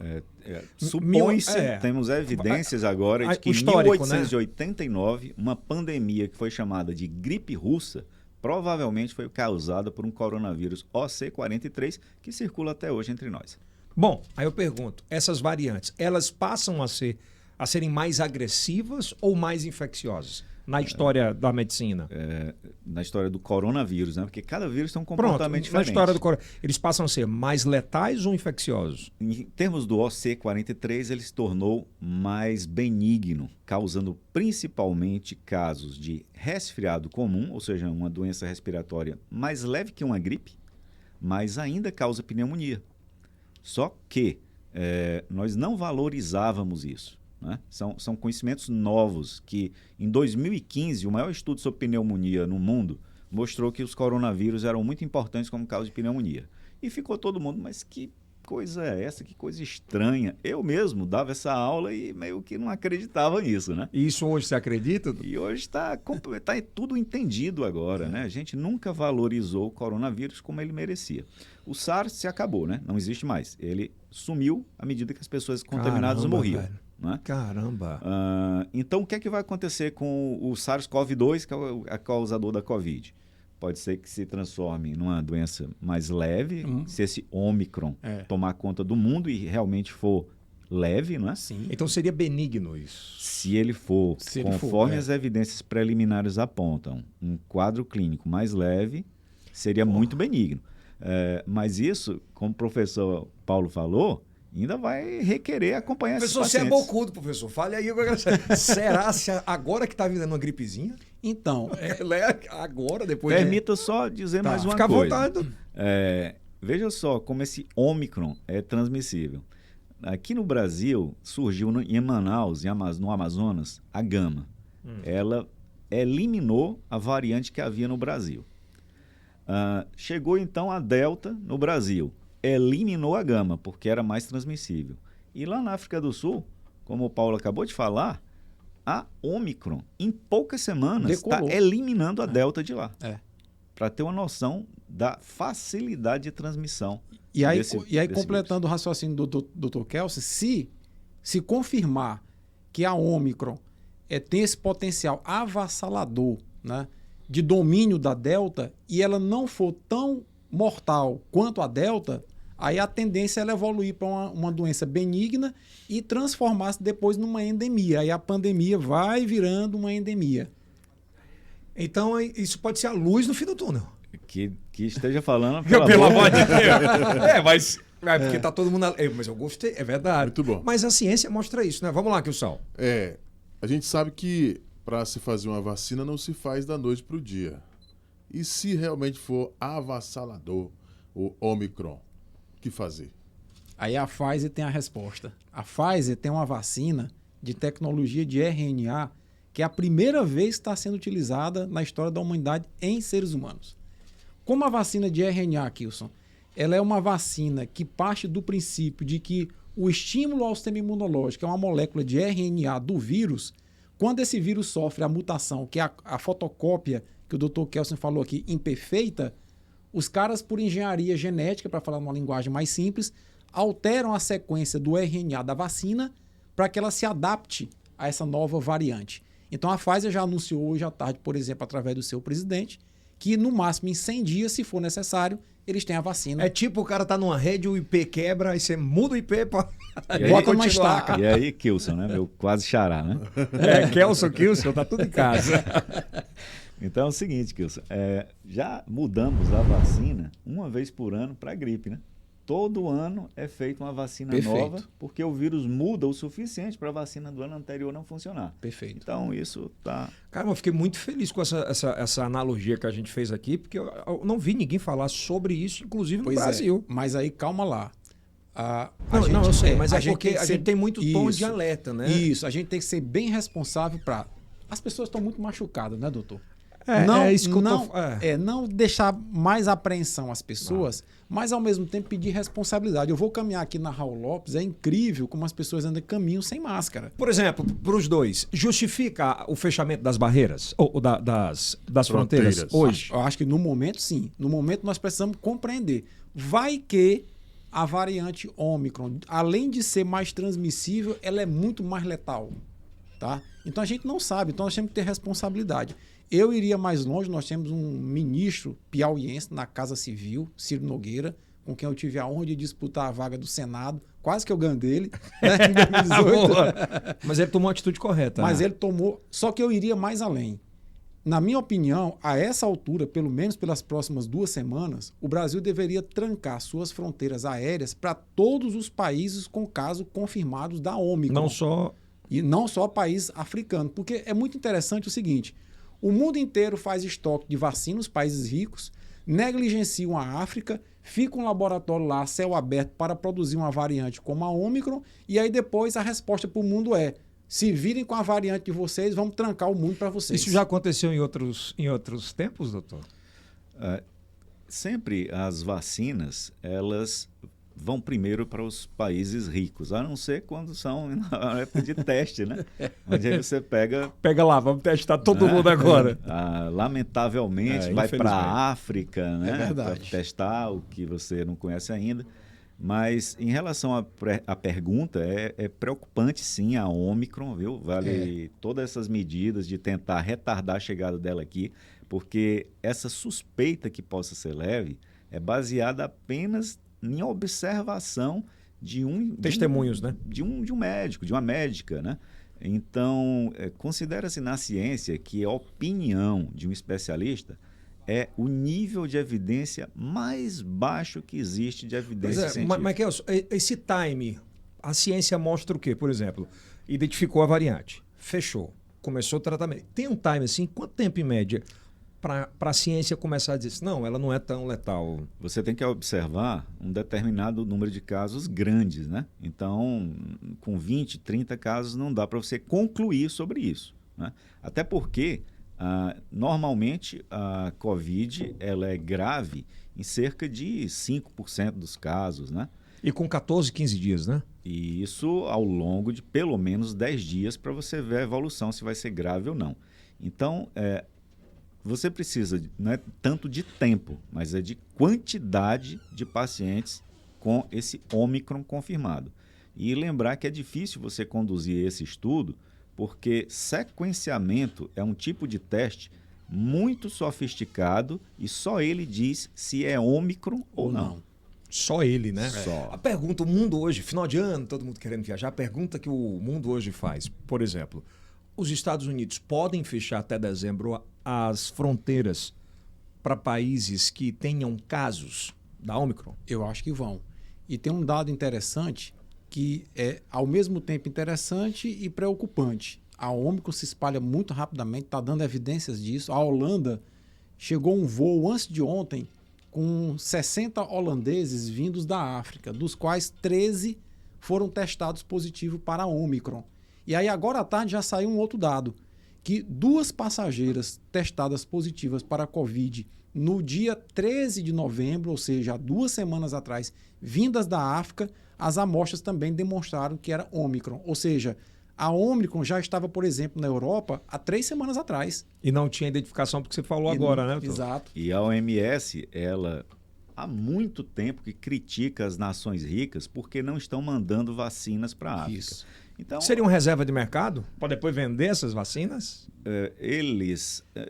supõe-se, temos evidências agora de que em 1889, né? Uma pandemia que foi chamada de gripe russa, provavelmente foi causada por um coronavírus OC43, que circula até hoje entre nós. Bom, aí eu pergunto, essas variantes, elas passam a serem mais agressivas ou mais infecciosas na história da medicina? Na história do coronavírus, né? Porque cada vírus tem um comportamento diferente. Na história do coronavírus, eles passam a ser mais letais ou infecciosos? Em termos do OC43, ele se tornou mais benigno, causando principalmente casos de resfriado comum, ou seja, uma doença respiratória mais leve que uma gripe, mas ainda causa pneumonia. Só que nós não valorizávamos isso. Né? São conhecimentos novos que, em 2015, o maior estudo sobre pneumonia no mundo mostrou que os coronavírus eram muito importantes como causa de pneumonia. E ficou todo mundo, mas que coisa é essa? Que coisa estranha. Eu mesmo dava essa aula e meio que não acreditava nisso, né? E isso hoje você acredita? E hoje está tudo entendido agora, né? A gente nunca valorizou o coronavírus como ele merecia. O SARS se acabou, né? Não existe mais. Ele sumiu à medida que as pessoas contaminadas morriam. Né? Caramba! Então, o que é que vai acontecer com o SARS-CoV-2, que é o causador da Covid? pode ser que se transforme numa doença mais leve, se esse Ômicron tomar conta do mundo e realmente for leve, não é? Sim. Então seria benigno isso. Se ele for, conforme as evidências preliminares apontam, um quadro clínico mais leve, seria muito benigno. Mas isso, como o professor Paulo falou, ainda vai requerer acompanhar esses pacientes. Professor, você é bocudo, professor. Fale aí. Será se agora que está virando uma gripezinha? Então... agora, depois... Permita só dizer mais uma coisa. Fica à vontade. Veja só como esse Ômicron é transmissível. Aqui no Brasil, surgiu em Manaus, no Amazonas, a Gama. Ela eliminou a variante que havia no Brasil. Chegou então a Delta no Brasil. Eliminou a Gama, porque era mais transmissível. E lá na África do Sul, como o Paulo acabou de falar, a Ômicron, em poucas semanas, está eliminando a Delta de lá. Para ter uma noção da facilidade de transmissão. E aí completando o raciocínio do Dr. Kelsey, se confirmar que a Ômicron tem esse potencial avassalador, né, de domínio da Delta, e ela não for tão mortal quanto a Delta, aí a tendência é evoluir para uma doença benigna e transformar-se depois numa endemia. Aí a pandemia vai virando uma endemia. Então isso pode ser a luz no fim do túnel. Que esteja falando... Pelo amor de Deus. Mas porque tá todo mundo... Mas eu gostei, é verdade. Muito bom. Mas a ciência mostra isso, né? Vamos lá, Kilson. A gente sabe que para se fazer uma vacina não se faz da noite para o dia. E se realmente for avassalador o Ômicron, o que fazer? Aí a Pfizer tem a resposta. A Pfizer tem uma vacina de tecnologia de RNA que é a primeira vez que está sendo utilizada na história da humanidade em seres humanos. Como a vacina de RNA, Kilson, ela é uma vacina que parte do princípio de que o estímulo ao sistema imunológico é uma molécula de RNA do vírus. Quando esse vírus sofre a mutação, que é a fotocópia que o Dr. Kelsey falou aqui, imperfeita, os caras, por engenharia genética, para falar numa linguagem mais simples, alteram a sequência do RNA da vacina para que ela se adapte a essa nova variante. Então a Pfizer já anunciou hoje à tarde, por exemplo, através do seu presidente, que no máximo em 100 dias, se for necessário, eles têm a vacina. É tipo o cara tá numa rede, o IP quebra, aí você muda o IP para bota uma estaca. E aí, Kilson, né? Meu quase xará, né? Kilson, tá tudo em casa. Então é o seguinte, Kilson, já mudamos a vacina uma vez por ano para a gripe, né? Todo ano é feita uma vacina nova, porque o vírus muda o suficiente para a vacina do ano anterior não funcionar. Perfeito. Então isso tá... Cara, eu fiquei muito feliz com essa analogia que a gente fez aqui, porque eu não vi ninguém falar sobre isso, inclusive no Brasil. Mas aí, calma lá. Não, eu sei, mas porque a gente tem muito tom de alerta, né? Isso, a gente tem que ser bem responsável para... As pessoas estão muito machucadas, né, doutor? Não deixar mais apreensão às pessoas, mas ao mesmo tempo pedir responsabilidade. Eu vou caminhar aqui na Raul Lopes, é incrível como as pessoas ainda caminham sem máscara. Por exemplo, para os dois, justifica o fechamento das barreiras, ou das fronteiras hoje? Eu acho que no momento, sim. No momento nós precisamos compreender. Vai que a variante Ômicron, além de ser mais transmissível, ela é muito mais letal. Tá? Então a gente não sabe, então nós temos que ter responsabilidade. Eu iria mais longe, nós temos um ministro piauiense na Casa Civil, Ciro Nogueira, com quem eu tive a honra de disputar a vaga do Senado, quase que eu ganho dele, né, em 2018. Mas ele tomou a atitude correta. Mas ele tomou, só que eu iria mais além. Na minha opinião, a essa altura, pelo menos pelas próximas 2 semanas, o Brasil deveria trancar suas fronteiras aéreas para todos os países com casos confirmados da Ômicron. E não só país africano, porque é muito interessante o seguinte: o mundo inteiro faz estoque de vacina, os países ricos, negligenciam a África, fica um laboratório lá, céu aberto, para produzir uma variante como a Ômicron, e aí depois a resposta para o mundo é: se virem com a variante de vocês, vamos trancar o mundo para vocês. Isso já aconteceu em outros tempos, doutor? Sempre as vacinas, elas vão primeiro para os países ricos, a não ser quando são na época de teste, né? Onde aí você pega... Pega lá, vamos testar todo mundo agora. Lamentavelmente, vai para a África, né? É verdade. Para testar o que você não conhece ainda. Mas em relação à pergunta, é preocupante sim a Ômicron, viu? Vale todas essas medidas de tentar retardar a chegada dela aqui, porque essa suspeita que possa ser leve é baseada apenas em observação testemunhos, né? De um médico, de uma médica, né? Então, considera-se na ciência que a opinião de um especialista é o nível de evidência mais baixo que existe de evidência científica. Mas Kelson, esse time, a ciência mostra o quê? Por exemplo, identificou a variante, fechou, começou o tratamento. Tem um time assim, quanto tempo em média para a ciência começar a dizer assim, não, ela não é tão letal? Você tem que observar um determinado número de casos grandes, né? Então, com 20, 30 casos não dá para você concluir sobre isso, né? Até porque normalmente a COVID ela é grave em cerca de 5% dos casos, né? E com 14, 15 dias, né? E isso ao longo de pelo menos 10 dias para você ver a evolução, se vai ser grave ou não. Então, você precisa não é tanto de tempo, mas é de quantidade de pacientes com esse Ômicron confirmado. E lembrar que é difícil você conduzir esse estudo, porque sequenciamento é um tipo de teste muito sofisticado e só ele diz se é Ômicron ou não. Só ele, né? Só. A pergunta, o mundo hoje, final de ano, todo mundo querendo viajar, a pergunta que o mundo hoje faz, por exemplo, os Estados Unidos podem fechar até dezembro as fronteiras para países que tenham casos da Ômicron? Eu acho que vão. E tem um dado interessante que é ao mesmo tempo interessante e preocupante. A Ômicron se espalha muito rapidamente, está dando evidências disso. A Holanda chegou um voo antes de ontem com 60 holandeses vindos da África, dos quais 13 foram testados positivos para a Ômicron. E aí agora à tarde já saiu um outro dado, que 2 passageiras testadas positivas para a Covid no dia 13 de novembro, ou seja, há 2 semanas atrás, vindas da África, as amostras também demonstraram que era Ômicron. Ou seja, a Ômicron já estava, por exemplo, na Europa há 3 semanas atrás. E não tinha identificação porque você falou agora, né? Exato. E a OMS, ela há muito tempo que critica as nações ricas porque não estão mandando vacinas para a África. Isso. Então, seria uma reserva de mercado para depois vender essas vacinas?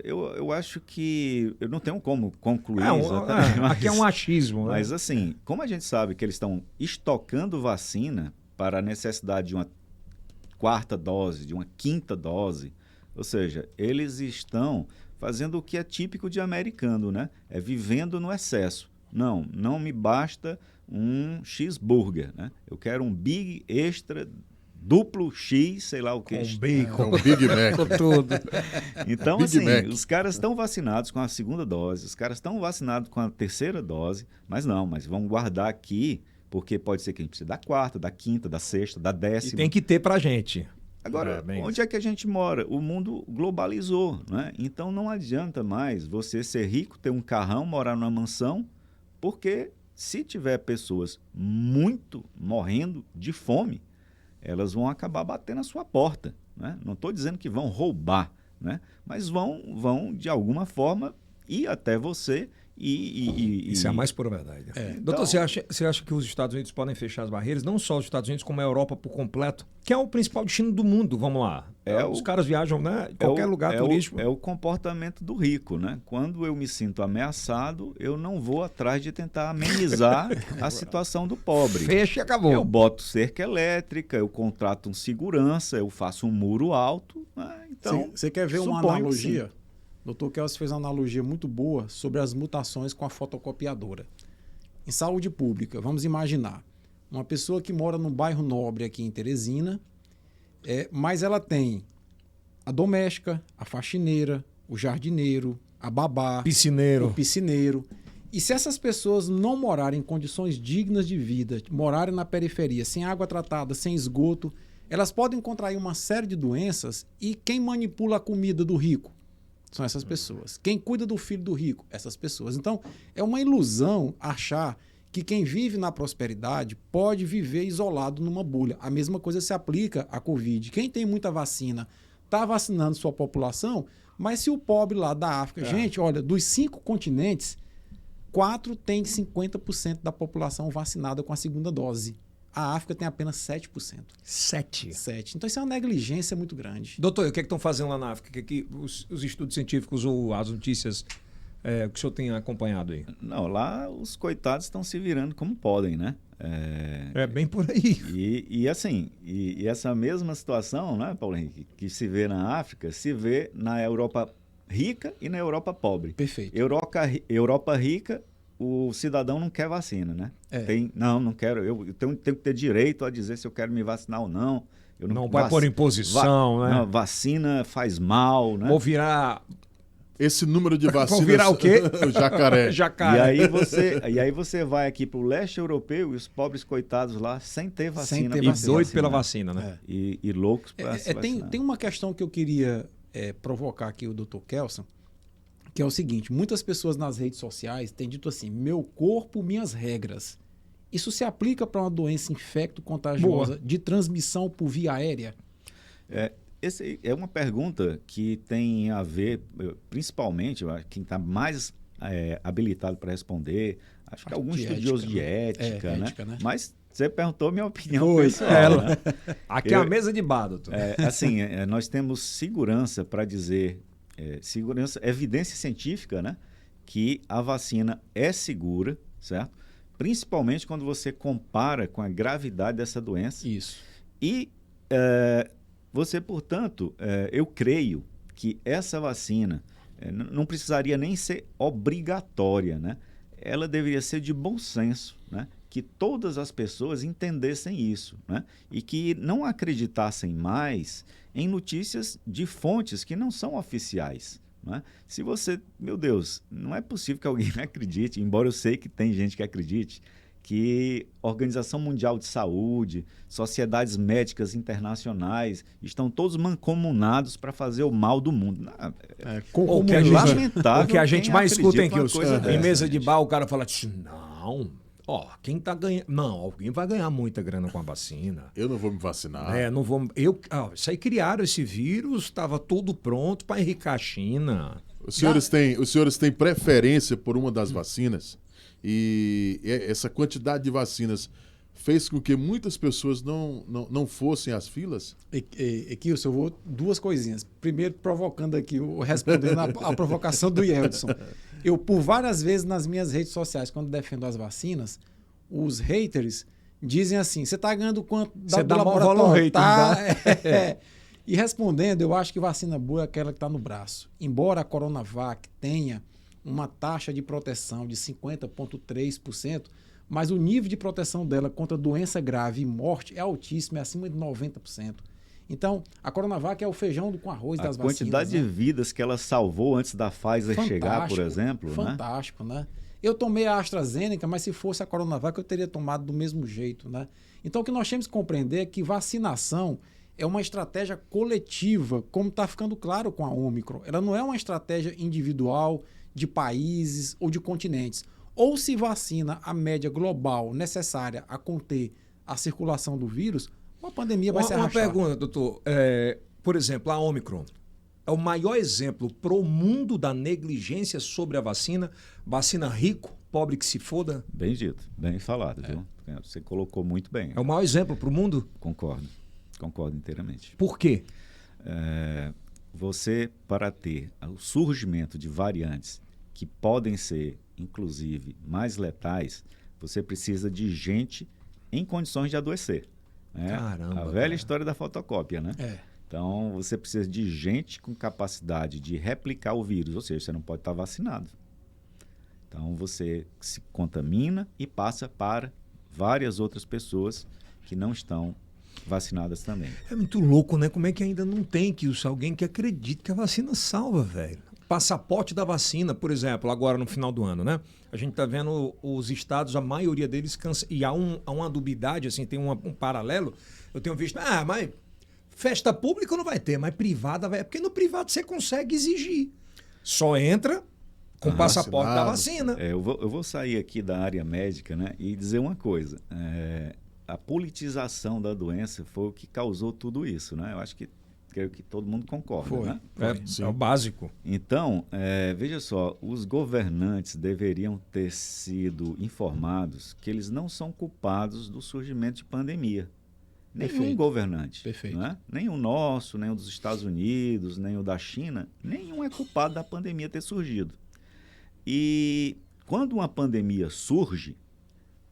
Eu acho que eu não tenho como concluir exatamente. Aqui é um achismo. Mas assim, como a gente sabe que eles estão estocando vacina para a necessidade de uma 4ª dose, de uma 5ª dose, ou seja, eles estão fazendo o que é típico de americano, né? É vivendo no excesso. Não me basta um cheeseburger, né? Eu quero um Big Extra duplo X, sei lá o que. Com bacon. Com Big Mac. Com tudo. Então, Big assim, Mac. os caras estão vacinados com a 2ª dose, os caras estão vacinados com a 3ª dose, mas vamos guardar aqui, porque pode ser que a gente precise da 4ª, da 5ª, da 6ª, da 10ª. E tem que ter pra gente. Agora, onde é que a gente mora? O mundo globalizou, né? Então não adianta mais você ser rico, ter um carrão, morar numa mansão, porque se tiver pessoas muito morrendo de fome, elas vão acabar batendo na sua porta, né? Não estou dizendo que vão roubar, né? Mas vão de alguma forma ir até você Isso é a mais pura verdade. Doutor, você acha que os Estados Unidos podem fechar as barreiras, não só os Estados Unidos, como a Europa por completo, que é o principal destino do mundo, vamos lá. Os caras viajam, né? Em qualquer lugar turístico. É o comportamento do rico, né? Quando eu me sinto ameaçado, eu não vou atrás de tentar amenizar a situação do pobre. Fecha e acabou. Eu boto cerca elétrica, eu contrato um segurança, eu faço um muro alto. Né? Então, você quer ver uma analogia? O Dr. Kelso fez uma analogia muito boa sobre as mutações com a fotocopiadora. Em saúde pública, vamos imaginar uma pessoa que mora num bairro nobre aqui em Teresina, mas ela tem a doméstica, a faxineira, o jardineiro, a babá, piscineiro. O piscineiro. E se essas pessoas não morarem em condições dignas de vida, morarem na periferia, sem água tratada, sem esgoto, elas podem contrair uma série de doenças. E quem manipula a comida do rico? São essas pessoas. Quem cuida do filho do rico? Essas pessoas. Então, é uma ilusão achar que quem vive na prosperidade pode viver isolado numa bolha. A mesma coisa se aplica à Covid. Quem tem muita vacina está vacinando sua população, mas se o pobre lá da África... Gente, olha, dos 5 continentes, 4 tem 50% da população vacinada com a segunda dose. A África tem apenas 7%. 7. Então isso é uma negligência muito grande. Doutor, e o que é que estão fazendo lá na África? O que é que os estudos científicos ou as notícias que o senhor tem acompanhado aí? Não, lá os coitados estão se virando como podem, né? É bem por aí. E essa mesma situação, né, Paulo Henrique, que se vê na África, se vê na Europa rica e na Europa pobre. Perfeito. Europa rica, o cidadão não quer vacina, né? Não quero. Eu tenho que ter direito a dizer se eu quero me vacinar ou não. Eu não vai por imposição, né? Não, vacina faz mal, né? Vou virar... Esse número de vacinas... Vou virar o quê? O jacaré. Jacaré. E aí você vai aqui para o leste europeu e os pobres coitados lá sem ter vacina. E doido pela vacina, né? E loucos para se vacinar. Tem uma questão que eu queria provocar aqui o Dr. Kelson, que é o seguinte: muitas pessoas nas redes sociais têm dito assim, meu corpo, minhas regras. Isso se aplica para uma doença infecto-contagiosa de transmissão por via aérea? Essa é uma pergunta que tem a ver, principalmente, quem está mais habilitado para responder, acho que alguns estudiosos de ética, né? Mas você perguntou minha opinião pessoal. Né? Aqui é a mesa de bar, doutor. Nós temos segurança para dizer, evidência científica, né? Que a vacina é segura, certo? Principalmente quando você compara com a gravidade dessa doença. Isso. E você, portanto, eu creio que essa vacina não precisaria nem ser obrigatória, né? Ela deveria ser de bom senso, né? Que todas as pessoas entendessem isso, né? E que não acreditassem mais em notícias de fontes que não são oficiais. Né? Se você, meu Deus, não é possível que alguém acredite, embora eu sei que tem gente que acredite, que Organização Mundial de Saúde, sociedades médicas internacionais estão todos mancomunados para fazer o mal do mundo. O que lamentável. O que a gente mais escuta em mesa dessa, de bar, o cara fala assim, não, quem tá ganhando... Não, alguém vai ganhar muita grana com a vacina. Eu não vou me vacinar. Não vou... Isso aí criaram esse vírus, estava tudo pronto para enricar a China. Os senhores têm preferência por uma das vacinas? E essa quantidade de vacinas fez com que muitas pessoas não fossem às filas? Kilson, eu vou duas coisinhas. Primeiro, provocando aqui, respondendo a provocação do Yeldson. Eu, por várias vezes nas minhas redes sociais, quando defendo as vacinas, os haters dizem assim, você está ganhando quanto do laboratório? E respondendo, eu acho que vacina boa é aquela que está no braço. Embora a Coronavac tenha uma taxa de proteção de 50,3%, mas o nível de proteção dela contra doença grave e morte é altíssimo, é acima de 90%. Então, a Coronavac é o feijão com arroz das vacinas. A quantidade de vidas que ela salvou antes da Pfizer chegar, por exemplo. Fantástico, né? Eu tomei a AstraZeneca, mas se fosse a Coronavac eu teria tomado do mesmo jeito, né? Então, o que nós temos que compreender é que vacinação é uma estratégia coletiva, como está ficando claro com a Ômicron. Ela não é uma estratégia individual de países ou de continentes. Ou se vacina a média global necessária a conter a circulação do vírus, uma pandemia vai ser arrastada. Uma pergunta, doutor. Por exemplo, a Ômicron é o maior exemplo para o mundo da negligência sobre a vacina. Vacina rico, pobre que se foda. Bem dito, bem falado, viu? Você colocou muito bem. É o maior exemplo para o mundo? Concordo inteiramente. Por quê? Você, para ter o surgimento de variantes que podem ser, inclusive, mais letais, você precisa de gente em condições de adoecer. Caramba, a velha história da fotocópia, né? Então, você precisa de gente com capacidade de replicar o vírus, ou seja, você não pode estar vacinado. Então, você se contamina e passa para várias outras pessoas que não estão vacinadas também. É muito louco, né? Como é que ainda não tem alguém que acredite que a vacina salva, velho? Passaporte da vacina, por exemplo, agora no final do ano, né? A gente está vendo os estados, a maioria deles e há uma dubiedade, assim, tem um paralelo. Eu tenho visto, mas festa pública não vai ter, mas privada vai. Porque no privado você consegue exigir. Só entra com o passaporte da vacina. Eu vou sair aqui da área médica, né, e dizer uma coisa. A politização da doença foi o que causou tudo isso, né? Eu acho que creio que todo mundo concorda, Foi. né? É o básico. Então, veja só, os governantes deveriam ter sido informados que eles não são culpados do surgimento de pandemia. Nenhum Perfeito. governante. Perfeito. Né? Nem o nosso, nem o dos Estados Unidos, nem o da China, nenhum é culpado da pandemia ter surgido. E quando uma pandemia surge,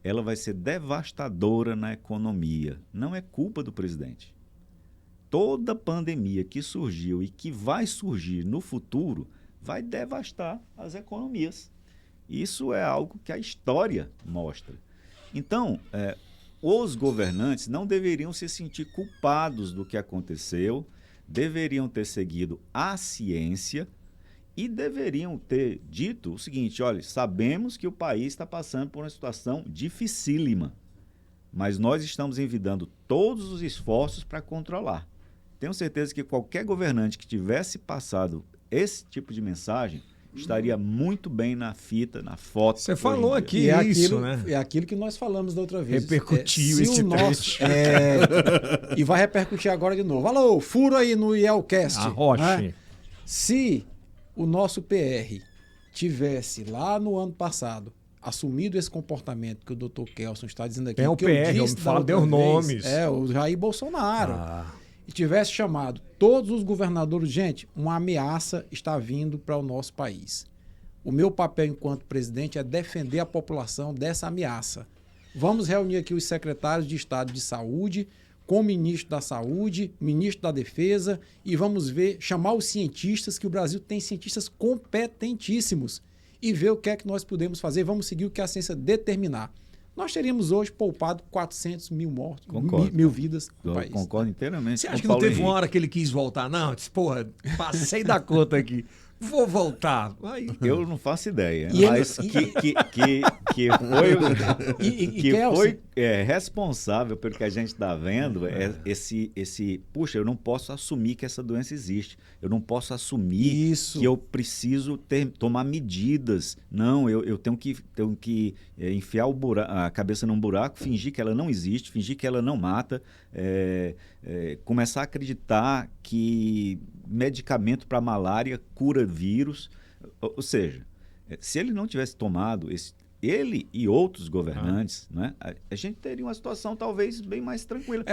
ela vai ser devastadora na economia. Não é culpa do presidente. Toda pandemia que surgiu e que vai surgir no futuro vai devastar as economias. Isso é algo que a história mostra. Então, os governantes não deveriam se sentir culpados do que aconteceu, deveriam ter seguido a ciência e deveriam ter dito o seguinte: olha, sabemos que o país está passando por uma situação dificílima, mas nós estamos envidando todos os esforços para controlar. Tenho certeza que qualquer governante que tivesse passado esse tipo de mensagem estaria muito bem na fita, na foto. Você falou hoje em aqui dia. é isso, aquilo, né? É aquilo que nós falamos da outra vez. Repercutiu Se esse o nosso, e vai repercutir agora de novo. Alô, furo aí no IELCast. Arroche. Né? Se o nosso PR tivesse lá no ano passado assumido esse comportamento que o Dr. Kelson está dizendo aqui, Tem o que PR, eu disse eu falo, da deu outra vez, nomes. o Jair Bolsonaro. Ah. E tivesse chamado todos os governadores, gente, uma ameaça está vindo para o nosso país. O meu papel enquanto presidente é defender a população dessa ameaça. Vamos reunir aqui os secretários de Estado de Saúde, com o ministro da Saúde, ministro da Defesa, e vamos chamar os cientistas, que o Brasil tem cientistas competentíssimos, e ver o que é que nós podemos fazer. Vamos seguir o que a ciência determinar. Nós teríamos hoje poupado 400 mil mortos, Concordo. mil vidas no Eu país. concordo inteiramente. Você com acha o que não Paulo teve uma Henrique. hora que ele quis voltar? Não, disse, porra, passei da conta aqui. Vou voltar. Aí, Eu não faço ideia, E ele- mas que foi responsável pelo que a gente está vendo, puxa, eu não posso assumir que essa doença existe, eu não posso assumir Isso. que eu preciso tomar medidas, não, eu tenho que enfiar a cabeça num buraco, fingir que ela não existe, fingir que ela não mata, começar a acreditar que medicamento para malária cura vírus. Ou seja, se ele não tivesse tomado ele e outros governantes, né, a gente teria uma situação talvez bem mais tranquila.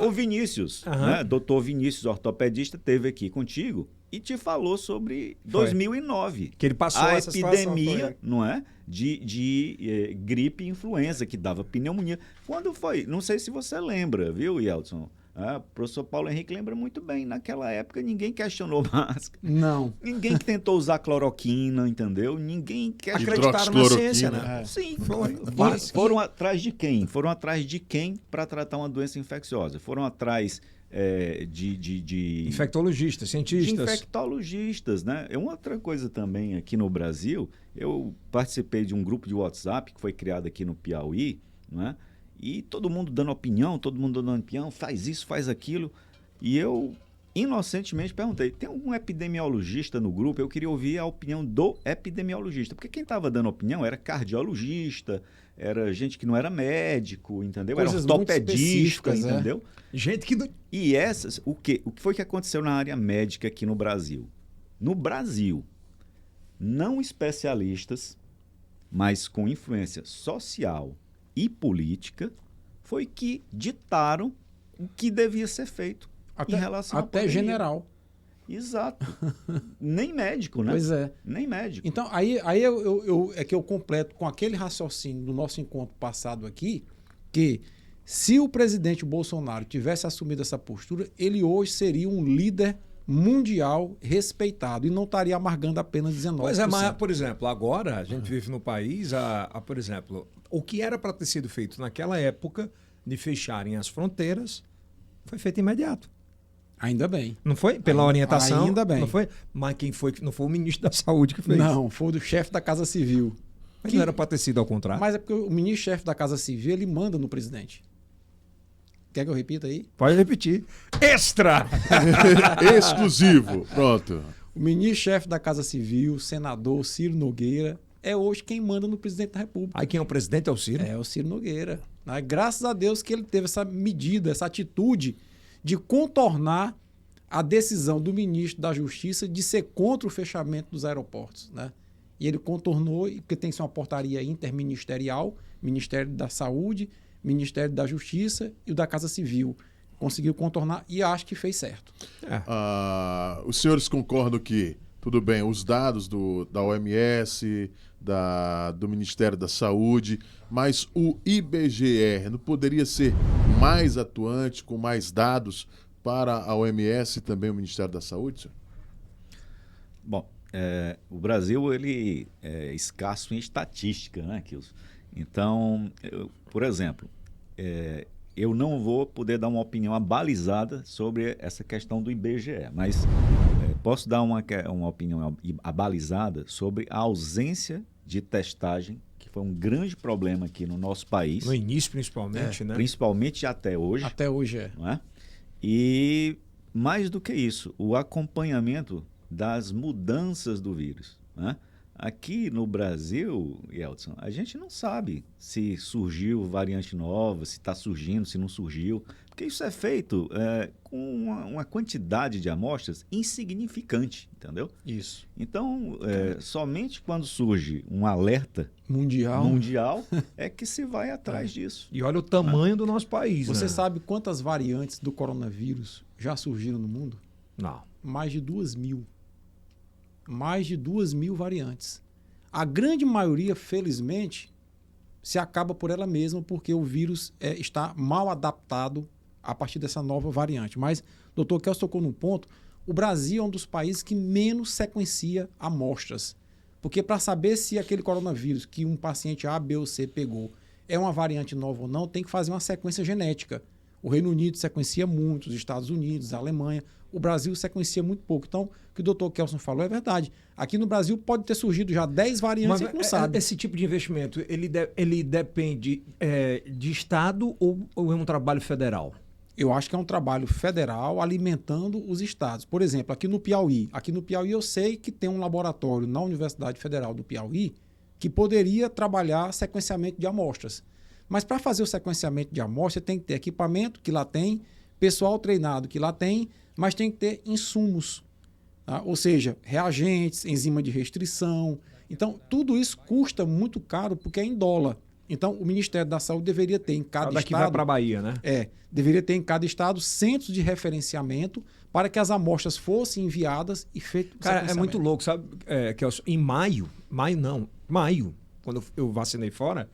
O Vinícius, né, doutor Vinícius, ortopedista, esteve aqui contigo e te falou sobre 2009. que ele passou a essa situação, epidemia, não é? De gripe e influenza, que dava pneumonia. Quando foi? Não sei se você lembra, viu, Yeltsin? O professor Paulo Henrique lembra muito bem. Naquela época, ninguém questionou máscara. Não. Ninguém que tentou usar cloroquina, entendeu? Ninguém questionou. Acreditaram na ciência, né? Sim. Básico. Foram atrás de quem? Foram atrás de quem para tratar uma doença infecciosa? Foram atrás de Infectologistas, cientistas. infectologistas, né? Uma outra coisa também aqui no Brasil, eu participei de um grupo de WhatsApp que foi criado aqui no Piauí, não é? E todo mundo dando opinião, faz isso, faz aquilo. E eu, inocentemente, perguntei, tem algum epidemiologista no grupo? Eu queria ouvir a opinião do epidemiologista. Porque quem estava dando opinião era cardiologista, era gente que não era médico, entendeu? Coisas era muito ortopedista, específicas, entendeu? Gente que... E essas, o que foi que aconteceu na área médica aqui no Brasil? No Brasil, não especialistas, mas com influência social e política, foi que ditaram o que devia ser feito em relação à até pandemia. general. Exato. Nem médico, né? Pois é. Nem médico. Então, aí é que eu completo com aquele raciocínio do nosso encontro passado aqui, que se o presidente Bolsonaro tivesse assumido essa postura, ele hoje seria um líder mundial respeitado e não estaria amargando apenas 19%. Pois é, mas, por exemplo, agora a gente vive no país, por exemplo, o que era para ter sido feito naquela época de fecharem as fronteiras foi feito imediato. Ainda bem. Não foi? Pela orientação. Ainda bem. Não foi? Mas quem foi? Não foi o ministro da Saúde que fez. Não, foi o do chefe da Casa Civil. Mas não era para ter sido ao contrário. Mas é porque o ministro-chefe da Casa Civil, ele manda no presidente. Quer que eu repita aí? Pode repetir. Extra! Exclusivo. Pronto. O ministro-chefe da Casa Civil, senador Ciro Nogueira, é hoje quem manda no presidente da República. Aí quem é o presidente é o Ciro? É o Ciro Nogueira. Né? Graças a Deus que ele teve essa medida, essa atitude de contornar a decisão do ministro da Justiça de ser contra o fechamento dos aeroportos, né? E ele contornou, porque tem que ser uma portaria interministerial, Ministério da Saúde, Ministério da Justiça e o da Casa Civil. Conseguiu contornar e acho que fez certo. Os senhores concordam que, tudo bem, os dados da OMS, do Ministério da Saúde, mas o IBGE não poderia ser mais atuante, com mais dados para a OMS e também o Ministério da Saúde, senhor? Bom, o Brasil ele é escasso em estatística, né, Kilson? Então, por exemplo, eu não vou poder dar uma opinião abalizada sobre essa questão do IBGE, mas posso dar uma opinião abalizada sobre a ausência de testagem, que foi um grande problema aqui no nosso país. No início, principalmente, né? Principalmente até hoje. Até hoje não é? E, mais do que isso, o acompanhamento das mudanças do vírus, né? Aqui no Brasil, Yeltsin, a gente não sabe se surgiu variante nova, se está surgindo, se não surgiu, porque isso é feito com uma quantidade de amostras insignificante, entendeu? Isso. Então, somente quando surge um alerta mundial é que se vai atrás disso. E olha o tamanho do nosso país, Você né? sabe quantas variantes do coronavírus já surgiram no mundo? Não. Mais de 2.000. Mais de 2.000 variantes. A grande maioria, felizmente, se acaba por ela mesma porque o vírus está mal adaptado a partir dessa nova variante. Mas o Dr. Kelso tocou num ponto, o Brasil é um dos países que menos sequencia amostras. Porque para saber se aquele coronavírus que um paciente A, B ou C pegou é uma variante nova ou não, tem que fazer uma sequência genética. O Reino Unido sequencia muito, os Estados Unidos, a Alemanha. O Brasil sequencia muito pouco. Então, o que o Dr. Kelson falou é verdade. Aqui no Brasil pode ter surgido já 10 variantes e a gente não sabe. Esse tipo de investimento, ele depende de Estado ou é um trabalho federal? Eu acho que é um trabalho federal alimentando os estados. Por exemplo, aqui no Piauí. Aqui no Piauí eu sei que tem um laboratório na Universidade Federal do Piauí que poderia trabalhar sequenciamento de amostras. Mas para fazer o sequenciamento de amostras, tem que ter equipamento, que lá tem, pessoal treinado, que lá tem, mas tem que ter insumos. Tá? Ou seja, reagentes, enzima de restrição. Então, tudo isso custa muito caro porque é em dólar. Então, o Ministério da Saúde deveria ter em cada Daqui estado... vai para a Bahia, né? Deveria ter em cada estado centros de referenciamento para que as amostras fossem enviadas e feito o Cara, é sequenciamento. muito louco, sabe? Em maio, quando eu vacinei fora,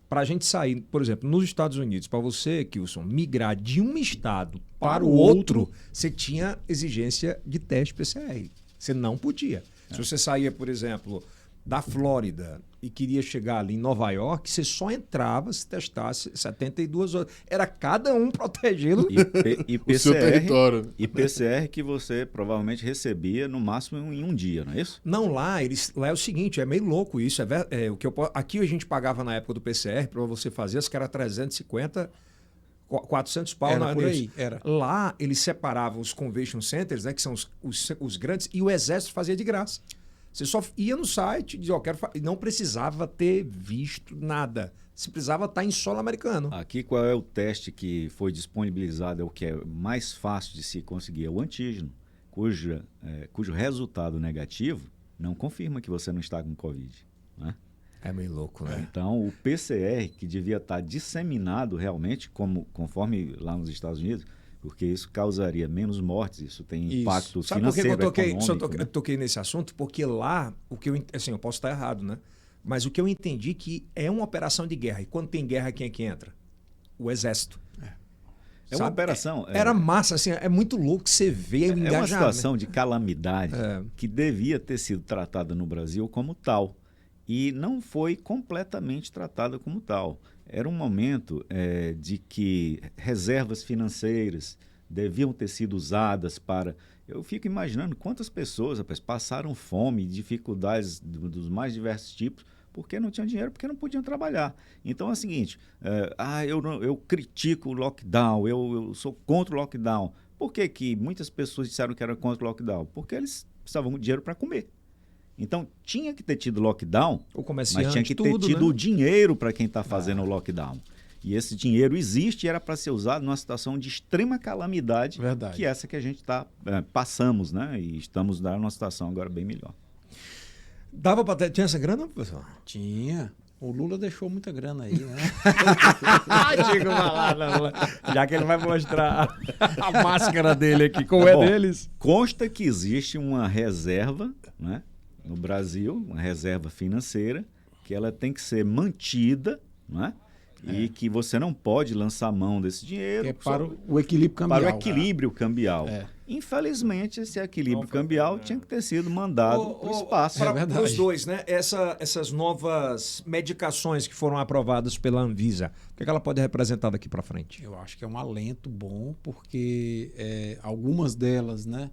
para a gente sair, por exemplo, nos Estados Unidos, para você, Kilson, migrar de um estado para o outro, você tinha exigência de teste PCR. Você não podia. Se você saía, por exemplo, da Flórida e queria chegar ali em Nova York, você só entrava se testasse 72 horas. Era cada um protegendo E o seu território. E PCR que você provavelmente recebia no máximo em um dia, não é isso? Não, lá é o seguinte, é meio louco isso. Aqui a gente pagava na época do PCR, para você fazer, acho que era 350, 400 pau. Era por aí, era. Lá eles separavam os convention centers, né, que são os grandes, e o exército fazia de graça. Você só ia no site e dizia, não precisava ter visto nada. Você precisava estar em solo americano. Aqui, qual é o teste que foi disponibilizado? É o que é mais fácil de se conseguir, é o antígeno, cujo resultado negativo não confirma que você não está com Covid. Né? É meio louco, né? Então, o PCR, que devia estar disseminado realmente, conforme lá nos Estados Unidos, porque isso causaria menos mortes, isso tem impacto financeiro, econômico. Eu toquei nesse assunto? Porque lá, eu posso estar errado, né? Mas o que eu entendi que é uma operação de guerra. E quando tem guerra, quem é que entra? O exército. É uma operação. Era massa, assim, é muito louco você ver o engajamento. É uma situação de calamidade que devia ter sido tratada no Brasil como tal. E não foi completamente tratada como tal. Era um momento de que reservas financeiras deviam ter sido usadas para... Eu fico imaginando quantas pessoas, rapaz, passaram fome, dificuldades dos mais diversos tipos, porque não tinham dinheiro, porque não podiam trabalhar. Então é o seguinte, eu critico o lockdown, eu sou contra o lockdown. Por que muitas pessoas disseram que eram contra o lockdown? Porque eles precisavam de dinheiro para comer. Então, tinha que ter tido lockdown, mas tinha que ter tido o dinheiro para quem está fazendo o lockdown. que esse dinheiro existe e era para ser usado numa situação de extrema calamidade, Verdade. que é essa que a gente passamos, né? E estamos numa situação agora bem melhor. Dava para ter... Tinha essa grana, pessoal? Tinha. O Lula deixou muita grana aí, né? Digo, vai lá, não. Já que ele vai mostrar a máscara dele aqui, como é Bom, deles. Consta que existe uma reserva, né, no Brasil, uma reserva financeira, que ela tem que ser mantida, né, e que você não pode lançar mão desse dinheiro Que é para o equilíbrio cambial. para o equilíbrio cambial. É. Infelizmente, esse equilíbrio cambial tinha que ter sido mandado para o espaço. É verdade. Para os dois, né? Essas novas medicações que foram aprovadas pela Anvisa, o que ela pode representar daqui para frente? Eu acho que é um alento bom, porque algumas delas, né?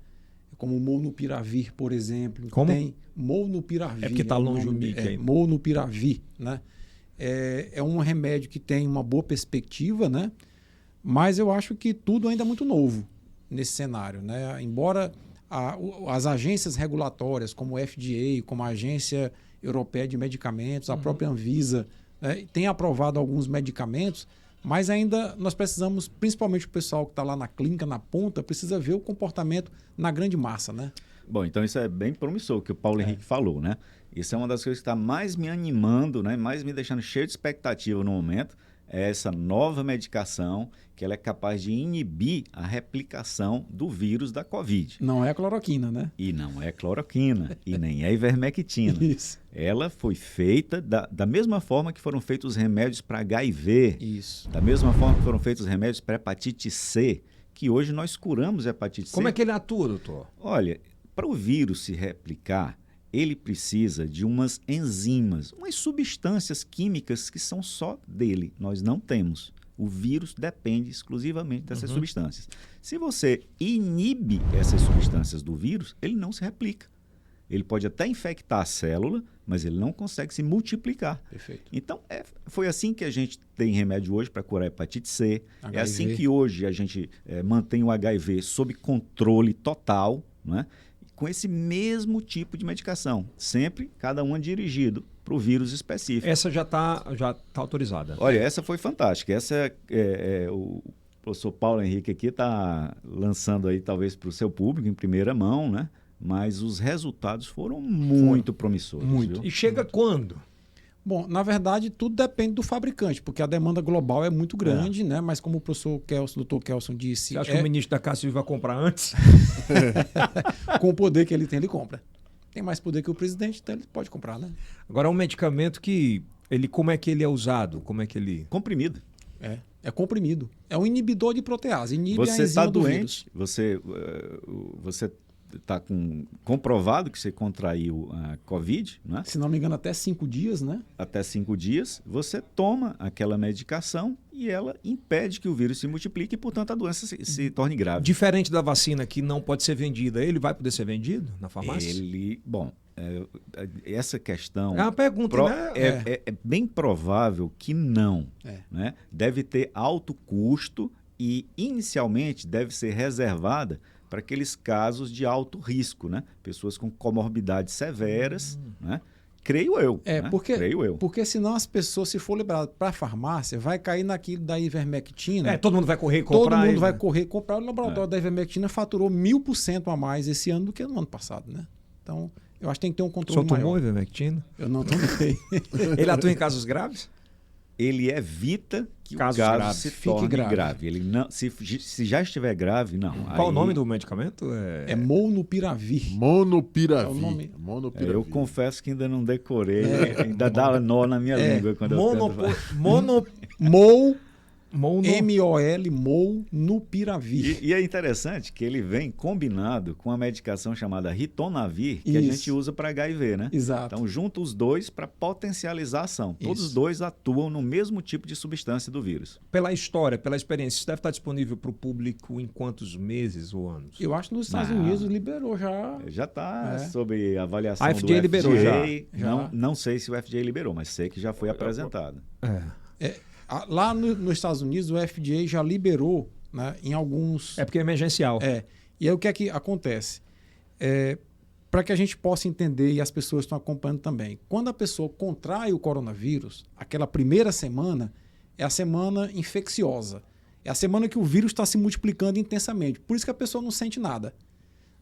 Como o Molnupiravir, por exemplo. Como? Tem Molnupiravir. É porque tá longe o mic aí. Molnupiravir, né? É um remédio que tem uma boa perspectiva, né? Mas eu acho que tudo ainda é muito novo nesse cenário, né? Embora as agências regulatórias, como o FDA, como a Agência Europeia de Medicamentos, a própria Anvisa, né, tenham aprovado alguns medicamentos, mas ainda nós precisamos, principalmente o pessoal que está lá na clínica, na ponta, precisa ver o comportamento na grande massa, né? Bom, então isso é bem promissor, o que o Paulo Henrique falou, né? Isso é uma das coisas que está mais me animando, né? Mais me deixando cheio de expectativa no momento, é essa nova medicação que ela é capaz de inibir a replicação do vírus da Covid. Não é a cloroquina, né? E não é cloroquina, e nem é ivermectina. Isso. Ela foi feita da mesma forma que foram feitos os remédios para HIV, Isso. da mesma forma que foram feitos os remédios para hepatite C, que hoje nós curamos a hepatite C. Como é que ele atua, doutor? Olha, para o vírus se replicar, ele precisa de umas enzimas, umas substâncias químicas que são só dele, nós não temos. O vírus depende exclusivamente dessas substâncias. Se você inibe essas substâncias do vírus, ele não se replica. Ele pode até infectar a célula, mas ele não consegue se multiplicar. Perfeito. Então, foi assim que a gente tem remédio hoje para curar a hepatite C. HIV. É assim que hoje a gente mantém o HIV sob controle total, né? Com esse mesmo tipo de medicação. Sempre, cada uma dirigido para o vírus específico. Essa já tá autorizada. Olha, essa foi fantástica. Essa o professor Paulo Henrique aqui está lançando aí talvez para o seu público em primeira mão, né? Mas os resultados foram muito promissores. Muito. Viu? E chega quando? Bom, na verdade, tudo depende do fabricante, porque a demanda global é muito grande, né? Mas como o professor Kelson, doutor Kelson disse, Você acha que o ministro da Casa Civil vai comprar antes? com o poder que ele tem, ele compra. Tem mais poder que o presidente, então ele pode comprar, né? Agora, é um medicamento que... como é que ele é usado? Como é que ele... Comprimido. É comprimido. É um inibidor de protease, inibe a Você enzima está do doente, vírus. você está comprovado que você contraiu a Covid, né? Se não me engano, até 5 dias, né? Até 5 dias, você toma aquela medicação e ela impede que o vírus se multiplique e, portanto, a doença se torne grave. Diferente da vacina que não pode ser vendida, ele vai poder ser vendido na farmácia? Essa questão... É uma pergunta, né? É bem provável que não. Né? Deve ter alto custo e, inicialmente, deve ser reservada para aqueles casos de alto risco, né? Pessoas com comorbidades severas, né? Creio eu. Né? Creio eu. Porque senão as pessoas, se for levado para a farmácia, vai cair naquilo da ivermectina. Todo mundo vai correr e comprar. Todo mundo vai correr e comprar. O laboratório da ivermectina faturou 1000% a mais esse ano do que no ano passado, né? Então, eu acho que tem que ter um controle Só maior. tomou ivermectina? Eu não tomei. Ele atua em casos graves? Ele evita que Casos o caso graves. se Fique torne grave. grave. Ele não, se já estiver grave, não. Qual o Aí, nome do medicamento? É Molnupiravir. Monopiravir. É o nome. Monopiravir. Eu confesso que ainda não decorei, ainda dá nó na minha língua quando eu tento falar. M-O-L, Molnupiravir. E é interessante que ele vem combinado com a medicação chamada Ritonavir, que a Isso. gente usa para HIV, né? Exato. Então, junta os dois para potencializar a ação. Todos os Isso. dois atuam no mesmo tipo de substância do vírus. Pela história, pela experiência, isso deve estar disponível para o público em quantos meses ou anos? Eu acho que nos Estados Não. Unidos liberou já. Já está É. sob avaliação A do FDA liberou já. Não sei se o FDA liberou, mas sei que já foi apresentado. Lá nos Estados Unidos, o FDA já liberou, né, em alguns... É porque é emergencial. E aí o que é que acontece? Para que a gente possa entender, e as pessoas estão acompanhando também, quando a pessoa contrai o coronavírus, aquela primeira semana, é a semana infecciosa. É a semana que o vírus está se multiplicando intensamente. Por isso que a pessoa não sente nada.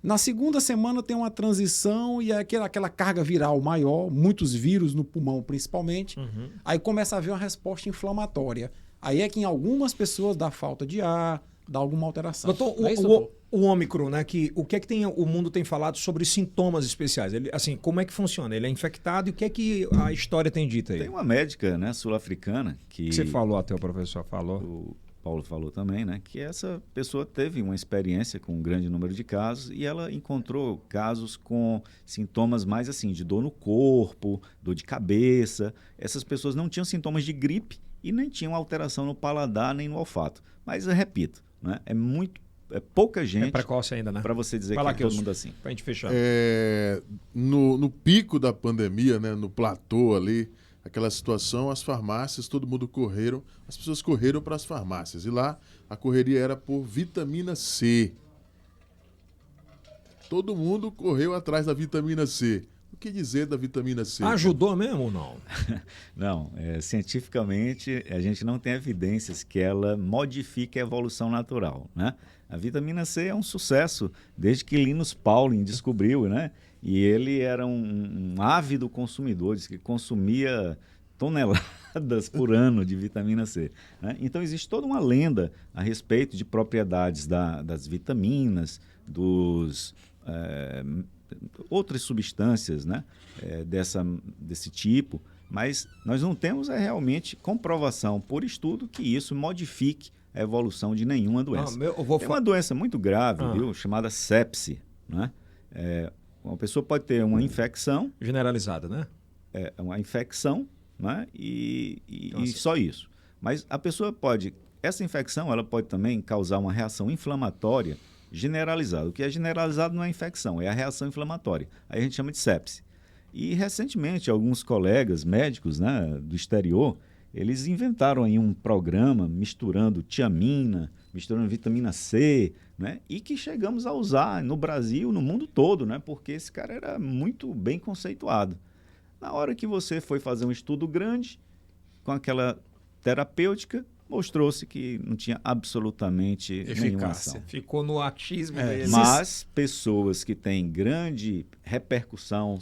Na segunda semana tem uma transição e é aquela carga viral maior, muitos vírus no pulmão principalmente. Aí começa a haver uma resposta inflamatória. Aí é que em algumas pessoas dá falta de ar, dá alguma alteração. Doutor, doutor? o Ômicron, né? O que é que o mundo tem falado sobre sintomas especiais? Ele, assim, como é que funciona? Ele é infectado e o que é que a história tem dito aí? Tem uma médica, né, sul-africana que Você falou, até o professor falou. o Paulo falou também, né, que essa pessoa teve uma experiência com um grande número de casos e ela encontrou casos com sintomas mais assim, de dor no corpo, dor de cabeça. Essas pessoas não tinham sintomas de gripe e nem tinham alteração no paladar nem no olfato. Mas eu repito, né, é pouca É gente precoce ainda, né? para você dizer Vai lá, que é todo Kilson. mundo assim. Pra gente fechar. No pico da pandemia, né, no platô ali, aquela situação, as farmácias, todo mundo correram, as pessoas correram para as farmácias. E lá a correria era por vitamina C. Todo mundo correu atrás da vitamina C. O que dizer da vitamina C? Ajudou mesmo ou não? Não, cientificamente a gente não tem evidências que ela modifique a evolução natural, né? A vitamina C é um sucesso desde que Linus Pauling descobriu, né? E ele era um ávido consumidor, diz que consumia toneladas por ano de vitamina C, né? Então existe toda uma lenda a respeito de propriedades das vitaminas, outras substâncias, né, desse tipo, mas nós não temos realmente comprovação por estudo que isso modifique a evolução de nenhuma doença. Tem uma doença muito grave, viu, chamada sepse, né? Uma pessoa pode ter uma infecção Generalizada, né? uma infecção, né, e só isso. Mas a pessoa essa infecção ela pode também causar uma reação inflamatória generalizado. O que é generalizado não é infecção, é a reação inflamatória. Aí a gente chama de sepse. E recentemente alguns colegas médicos, né, do exterior, eles inventaram aí um programa misturando tiamina, misturando vitamina C, né, e que chegamos a usar no Brasil, no mundo todo, né, porque esse cara era muito bem conceituado. Na hora que você foi fazer um estudo grande com aquela terapêutica, mostrou-se que não tinha absolutamente nenhuma ação. Ficou no achismo dele. Mas pessoas que têm grande repercussão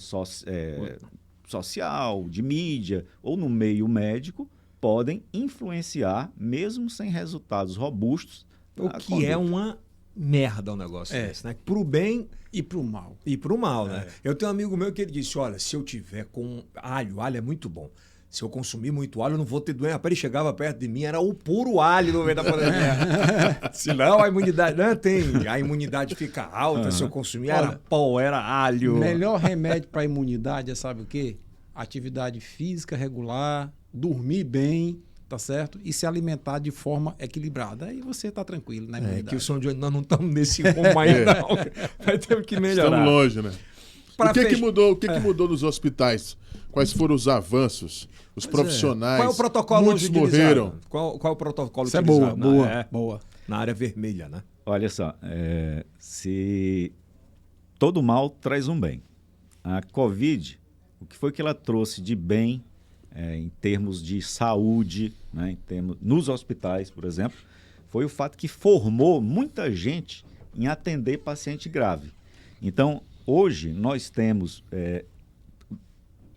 social, de mídia ou no meio médico, podem influenciar, mesmo sem resultados robustos. O que é uma merda um negócio desse, né? Pro bem e pro mal. E pro mal, né? Eu tenho um amigo meu que ele disse, olha, se eu tiver com alho é muito bom. Se eu consumir muito alho, eu não vou ter doença. Rapaz, ele chegava perto de mim, era o puro alho no meio da pandemia. Se não, a imunidade não tem. A imunidade fica alta se eu consumir. Era pó, era alho. O melhor remédio para a imunidade é, sabe o quê? Atividade física regular, dormir bem, tá certo? E se alimentar de forma equilibrada. Aí você tá tranquilo na imunidade. Que o som de hoje nós não estamos nesse rumo ainda, não. Vai ter que melhorar. Estamos longe, né? O que mudou? O que mudou nos hospitais? Quais foram os avanços? Os profissionais? Qual é o protocolo Muitos morreram. Qual é o protocolo Isso utilizado? Boa. Na área vermelha, né? Olha só, se todo mal traz um bem. A Covid, o que foi que ela trouxe de bem em termos de saúde, né, nos hospitais, por exemplo, foi o fato que formou muita gente em atender paciente grave. Então, hoje, nós temos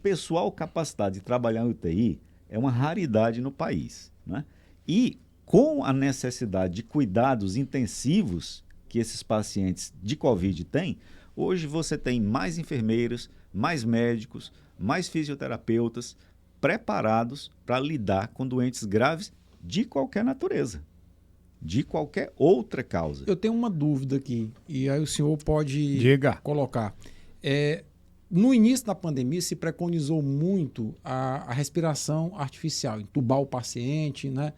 pessoal capacitado de trabalhar em UTI é uma raridade no país, né? E com a necessidade de cuidados intensivos que esses pacientes de Covid têm, hoje você tem mais enfermeiros, mais médicos, mais fisioterapeutas preparados para lidar com doentes graves de qualquer natureza, de qualquer outra causa. Eu tenho uma dúvida aqui, e aí o senhor pode colocar. No início da pandemia se preconizou muito a respiração artificial, entubar o paciente, né?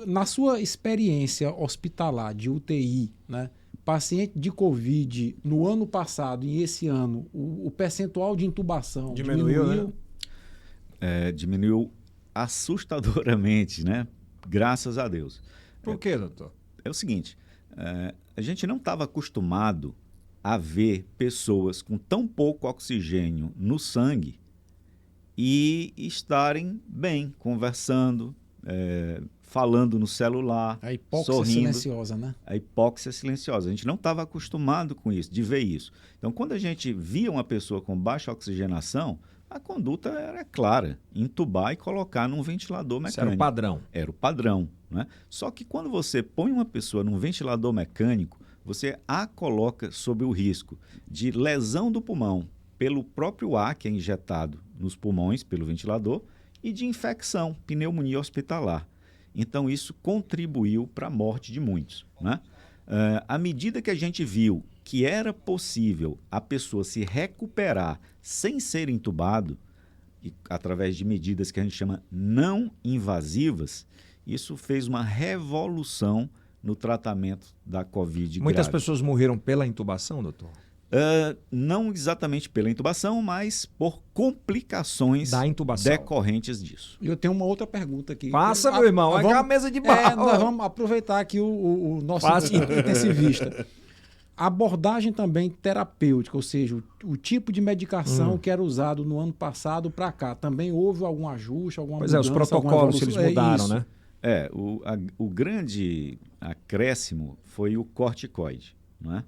Na sua experiência hospitalar de UTI, né? Paciente de Covid no ano passado e esse ano, o percentual de intubação diminuiu? Né? Diminuiu assustadoramente, né? Graças a Deus. Por quê, doutor? É o seguinte, a gente não estava acostumado a ver pessoas com tão pouco oxigênio no sangue e estarem bem, conversando, falando no celular, A hipóxia sorrindo. silenciosa, né? A hipóxia silenciosa. A gente não estava acostumado com isso, de ver isso. Então, quando a gente via uma pessoa com baixa oxigenação, a conduta era clara, entubar e colocar num ventilador Isso mecânico. era o padrão. Era o padrão, né? Só que quando você põe uma pessoa num ventilador mecânico, você a coloca sob o risco de lesão do pulmão pelo próprio ar que é injetado nos pulmões pelo ventilador e de infecção, pneumonia hospitalar. Então, isso contribuiu para a morte de muitos, né? À medida que a gente viu que era possível a pessoa se recuperar sem ser entubado, e através de medidas que a gente chama não invasivas, isso fez uma revolução no tratamento da Covid Muitas grave. pessoas morreram pela intubação, doutor? Não exatamente pela intubação, mas por complicações Da intubação. decorrentes disso. E eu tenho uma outra pergunta aqui. Passa, meu irmão. É a mesa de bar. nós vamos aproveitar aqui o nosso Passa. intensivista. Abordagem também terapêutica, ou seja, o tipo de medicação que era usado no ano passado para cá. Também houve algum ajuste, alguma Pois é, mudança? os protocolos alguma eles evolução? mudaram, Isso. né? O grande acréscimo foi o corticoide, não é?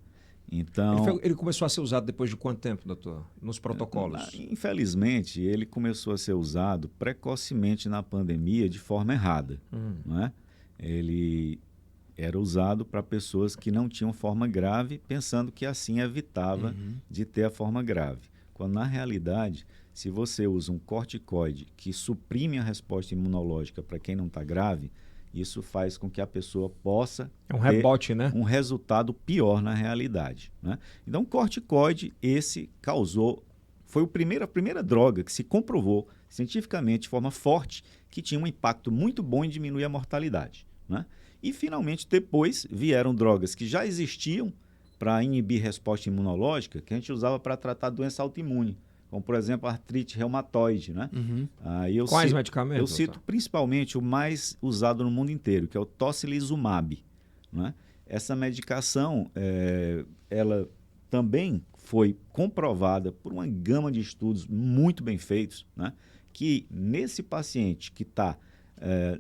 Então, Ele começou a ser usado depois de quanto tempo, doutor? Nos protocolos? infelizmente, ele começou a ser usado precocemente na pandemia de forma errada, não é? Ele era usado para pessoas que não tinham forma grave, pensando que assim evitava de ter a forma grave. Quando, na realidade, se você usa um corticoide que suprime a resposta imunológica para quem não está grave, isso faz com que a pessoa possa É um rebote, né? um resultado pior na realidade, né? Então, o corticoide, foi a primeira droga que se comprovou cientificamente de forma forte que tinha um impacto muito bom em diminuir a mortalidade, né? E, finalmente, depois vieram drogas que já existiam para inibir resposta imunológica, que a gente usava para tratar doença autoimune, como, por exemplo, a artrite reumatoide, né? Aí Quais medicamentos? Eu cito principalmente o mais usado no mundo inteiro, que é o tocilizumab, né? Essa medicação, ela também foi comprovada por uma gama de estudos muito bem feitos, né? Que nesse paciente que está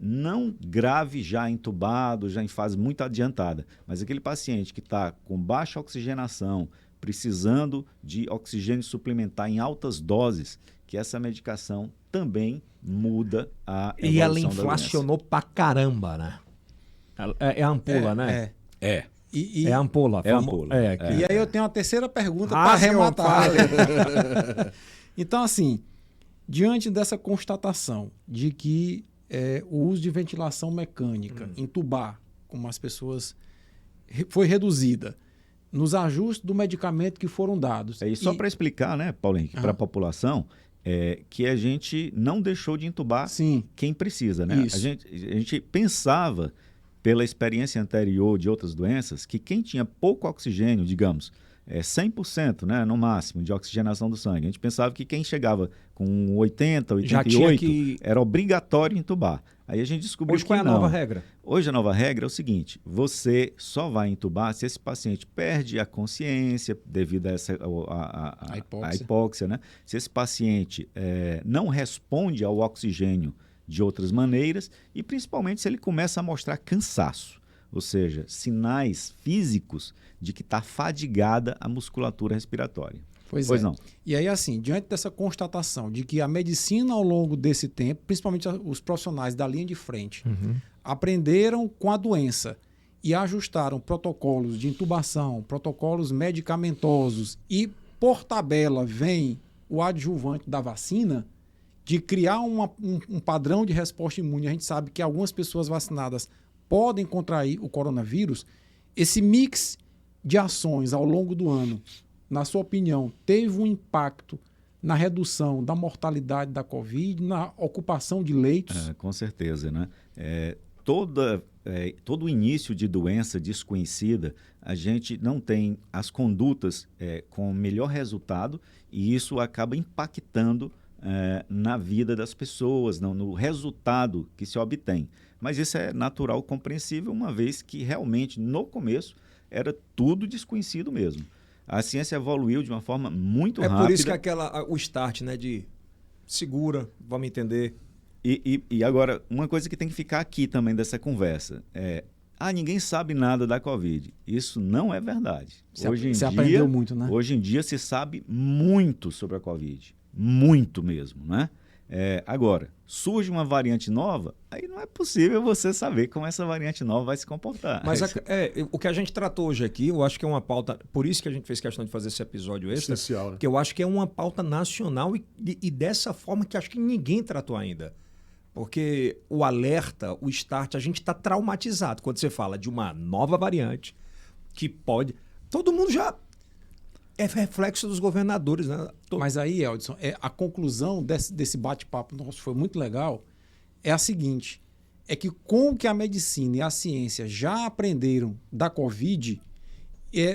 não grave, já entubado, já em fase muito adiantada, mas aquele paciente que está com baixa oxigenação, precisando de oxigênio suplementar em altas doses, que essa medicação também muda a evolução E ela da doença. inflacionou pra caramba, né? É a ampola, né? É a ampola. É a ampola. E aí eu tenho uma terceira pergunta para Rasga, arrematar. fale. Então, assim, diante dessa constatação de que o uso de ventilação mecânica, entubar, como as pessoas, foi reduzida, nos ajustes do medicamento que foram dados. E só para explicar, né, Paulo Henrique, para a população, que a gente não deixou de entubar quem precisa, né? Isso. A gente pensava, pela experiência anterior de outras doenças, que quem tinha pouco oxigênio, digamos, 100%, né, no máximo, de oxigenação do sangue, a gente pensava que quem chegava com 80, 88, era obrigatório entubar. Aí a gente descobriu Hoje qual é a não. nova regra? Hoje a nova regra é o seguinte: você só vai entubar se esse paciente perde a consciência devido a hipóxia, né? Se esse paciente não responde ao oxigênio de outras maneiras e principalmente se ele começa a mostrar cansaço, ou seja, sinais físicos de que está fadigada a musculatura respiratória. Pois não. E aí, assim, diante dessa constatação de que a medicina ao longo desse tempo, principalmente os profissionais da linha de frente, aprenderam com a doença e ajustaram protocolos de intubação, protocolos medicamentosos e, por tabela, vem o adjuvante da vacina, de criar um padrão de resposta imune. A gente sabe que algumas pessoas vacinadas podem contrair o coronavírus. Esse mix de ações ao longo do ano, na sua opinião, teve um impacto na redução da mortalidade da Covid, na ocupação de leitos? Com certeza, né? Todo o início de doença desconhecida, a gente não tem as condutas com melhor resultado e isso acaba impactando na vida das pessoas, no resultado que se obtém. Mas isso é natural, compreensível, uma vez que realmente, no começo, era tudo desconhecido mesmo. A ciência evoluiu de uma forma muito rápida. É por isso que o start, né, de segura, vamos entender, E agora, uma coisa que tem que ficar aqui também dessa conversa é: ninguém sabe nada da Covid. Isso não é verdade. Você aprendeu muito, né? Hoje em dia se sabe muito sobre a Covid. Muito mesmo, né? Agora, surge uma variante nova, aí não é possível você saber como essa variante nova vai se comportar. Mas o que a gente tratou hoje aqui, eu acho que é uma pauta, por isso que a gente fez questão de fazer esse episódio extra, Essencial, né? que eu acho que é uma pauta nacional e dessa forma que acho que ninguém tratou ainda. Porque o alerta, o start, a gente está traumatizado quando você fala de uma nova variante que pode... Todo mundo já... É reflexo dos governadores, né? Mas aí, Eldson, a conclusão desse bate-papo nosso foi muito legal, é a seguinte, é que com o que a medicina e a ciência já aprenderam da Covid,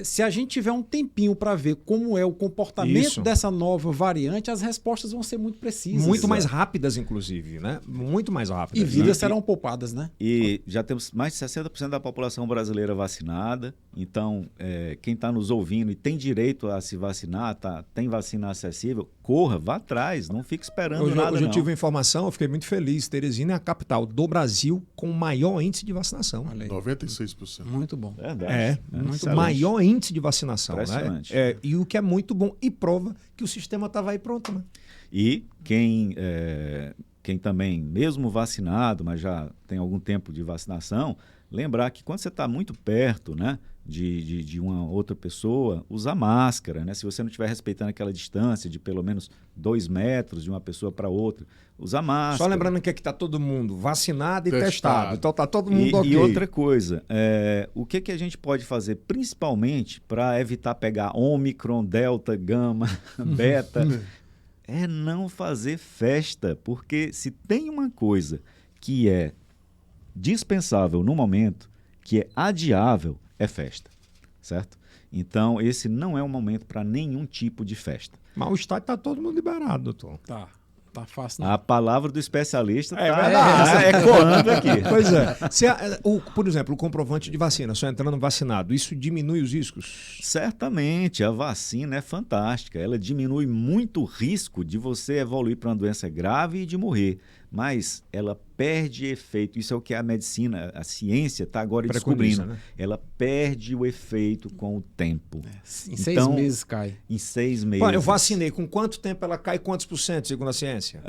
se a gente tiver um tempinho para ver como é o comportamento dessa nova variante, as respostas vão ser muito precisas. Muito mais rápidas, inclusive, né? Muito mais rápidas. E vidas serão poupadas, né? E já temos mais de 60% da população brasileira vacinada. Então, quem está nos ouvindo e tem direito a se vacinar, tem vacina acessível, corra, vá atrás, não fique esperando nada. Hoje eu tive informação, eu fiquei muito feliz. Teresina é a capital do Brasil com o maior índice de vacinação. 96%. Muito bom. Verdade. Muito maior índice de vacinação. Impressionante. Né? E o que é muito bom e prova que o sistema estava aí pronto. Né? E quem também, mesmo vacinado, mas já tem algum tempo de vacinação, lembrar que quando você está muito perto, né, de uma outra pessoa, usar máscara, né? Se você não estiver respeitando aquela distância de pelo menos 2 metros de uma pessoa para outra, usar máscara. Só lembrando que aqui está todo mundo vacinado e testado. Então está todo mundo ok. E outra coisa, o que a gente pode fazer, principalmente para evitar pegar Ômicron, Delta, Gama, Beta, é não fazer festa, porque se tem uma coisa que é dispensável no momento, que é adiável, é festa, certo? Então, esse não é um momento para nenhum tipo de festa. Mas o estádio está todo mundo liberado, doutor. Tá fácil, não. A palavra do especialista está ecoando aqui. Pois é. Por exemplo, o comprovante de vacina, só entrando vacinado, isso diminui os riscos? Certamente, a vacina é fantástica. Ela diminui muito o risco de você evoluir para uma doença grave e de morrer. Mas ela perde efeito. Isso é o que a medicina, a ciência está agora descobrindo. Né? Ela perde o efeito com o tempo. Em 6 meses cai. Em 6 meses. Pô, eu vacinei. Com quanto tempo ela cai? Quantos por cento, segundo a ciência?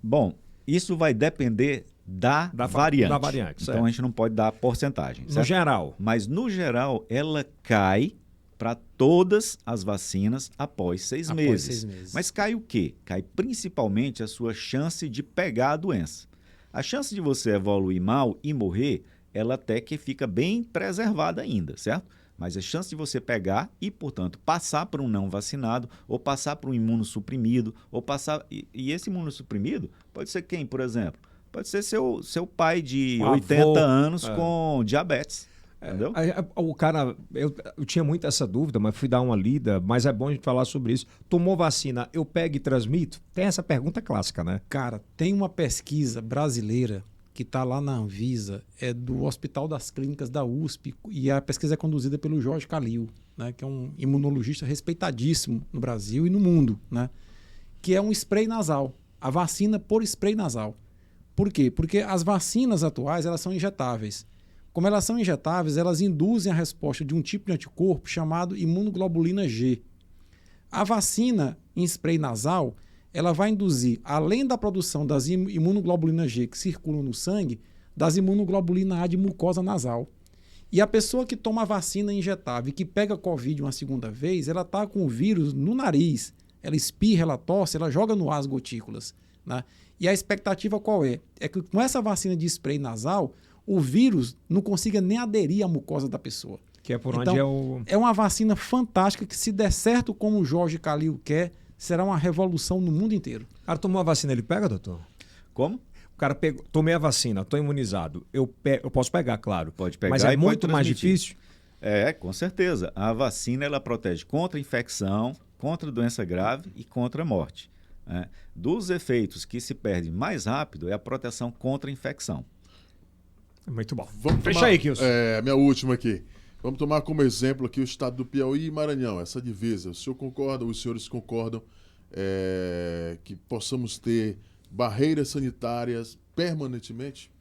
Bom, isso vai depender da variante. Da variante, então a gente não pode dar porcentagem. No geral. Mas no geral, ela cai para todas as vacinas após 6 meses. Mas cai o quê? Cai principalmente a sua chance de pegar a doença. A chance de você evoluir mal e morrer, ela até que fica bem preservada ainda, certo? Mas a chance de você pegar e, portanto, passar para um não vacinado, ou passar para um imunossuprimido, ou passar... E esse imunossuprimido pode ser quem, por exemplo? Pode ser seu pai de 80 anos com diabetes. Entendeu? O cara, eu tinha muito essa dúvida, mas fui dar uma lida, mas é bom a gente falar sobre isso. Tomou vacina, eu pego e transmito? Tem essa pergunta clássica, né? Cara, tem uma pesquisa brasileira que está lá na Anvisa, é do Hospital das Clínicas da USP, e a pesquisa é conduzida pelo Jorge Calil, né, que é um imunologista respeitadíssimo no Brasil e no mundo, né, que é um spray nasal, a vacina por spray nasal. Por quê? Porque as vacinas atuais, elas são injetáveis. Como elas são injetáveis, elas induzem a resposta de um tipo de anticorpo chamado imunoglobulina G. A vacina em spray nasal, ela vai induzir, além da produção das imunoglobulina G que circulam no sangue, das imunoglobulina A de mucosa nasal. E a pessoa que toma a vacina injetável e que pega Covid uma segunda vez, ela está com o vírus no nariz. Ela espirra, ela tosse, ela joga no ar as gotículas. Né? E a expectativa qual é? É que com essa vacina de spray nasal, o vírus não consiga nem aderir à mucosa da pessoa. Que é por então, onde é o... É uma vacina fantástica que, se der certo como o Jorge Calil quer, será uma revolução no mundo inteiro. O cara tomou a vacina, ele pega, doutor? Como? O cara pegou, tomei a vacina, estou imunizado. Eu posso pegar, claro. Pode pegar, mas é muito mais difícil? Com certeza. A vacina ela protege contra infecção, contra doença grave e contra a morte. Dos efeitos que se perdem mais rápido é a proteção contra a infecção. Muito bom. Fecha aí, Kilson. Minha última aqui. Vamos tomar como exemplo aqui o estado do Piauí e Maranhão, essa divisa. O senhor concorda, os senhores concordam que possamos ter barreiras sanitárias permanentemente?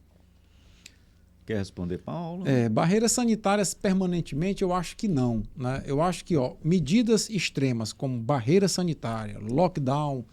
Quer responder, Paulo? Barreiras sanitárias permanentemente, eu acho que não, né? Eu acho que medidas extremas como barreira sanitária, lockdown,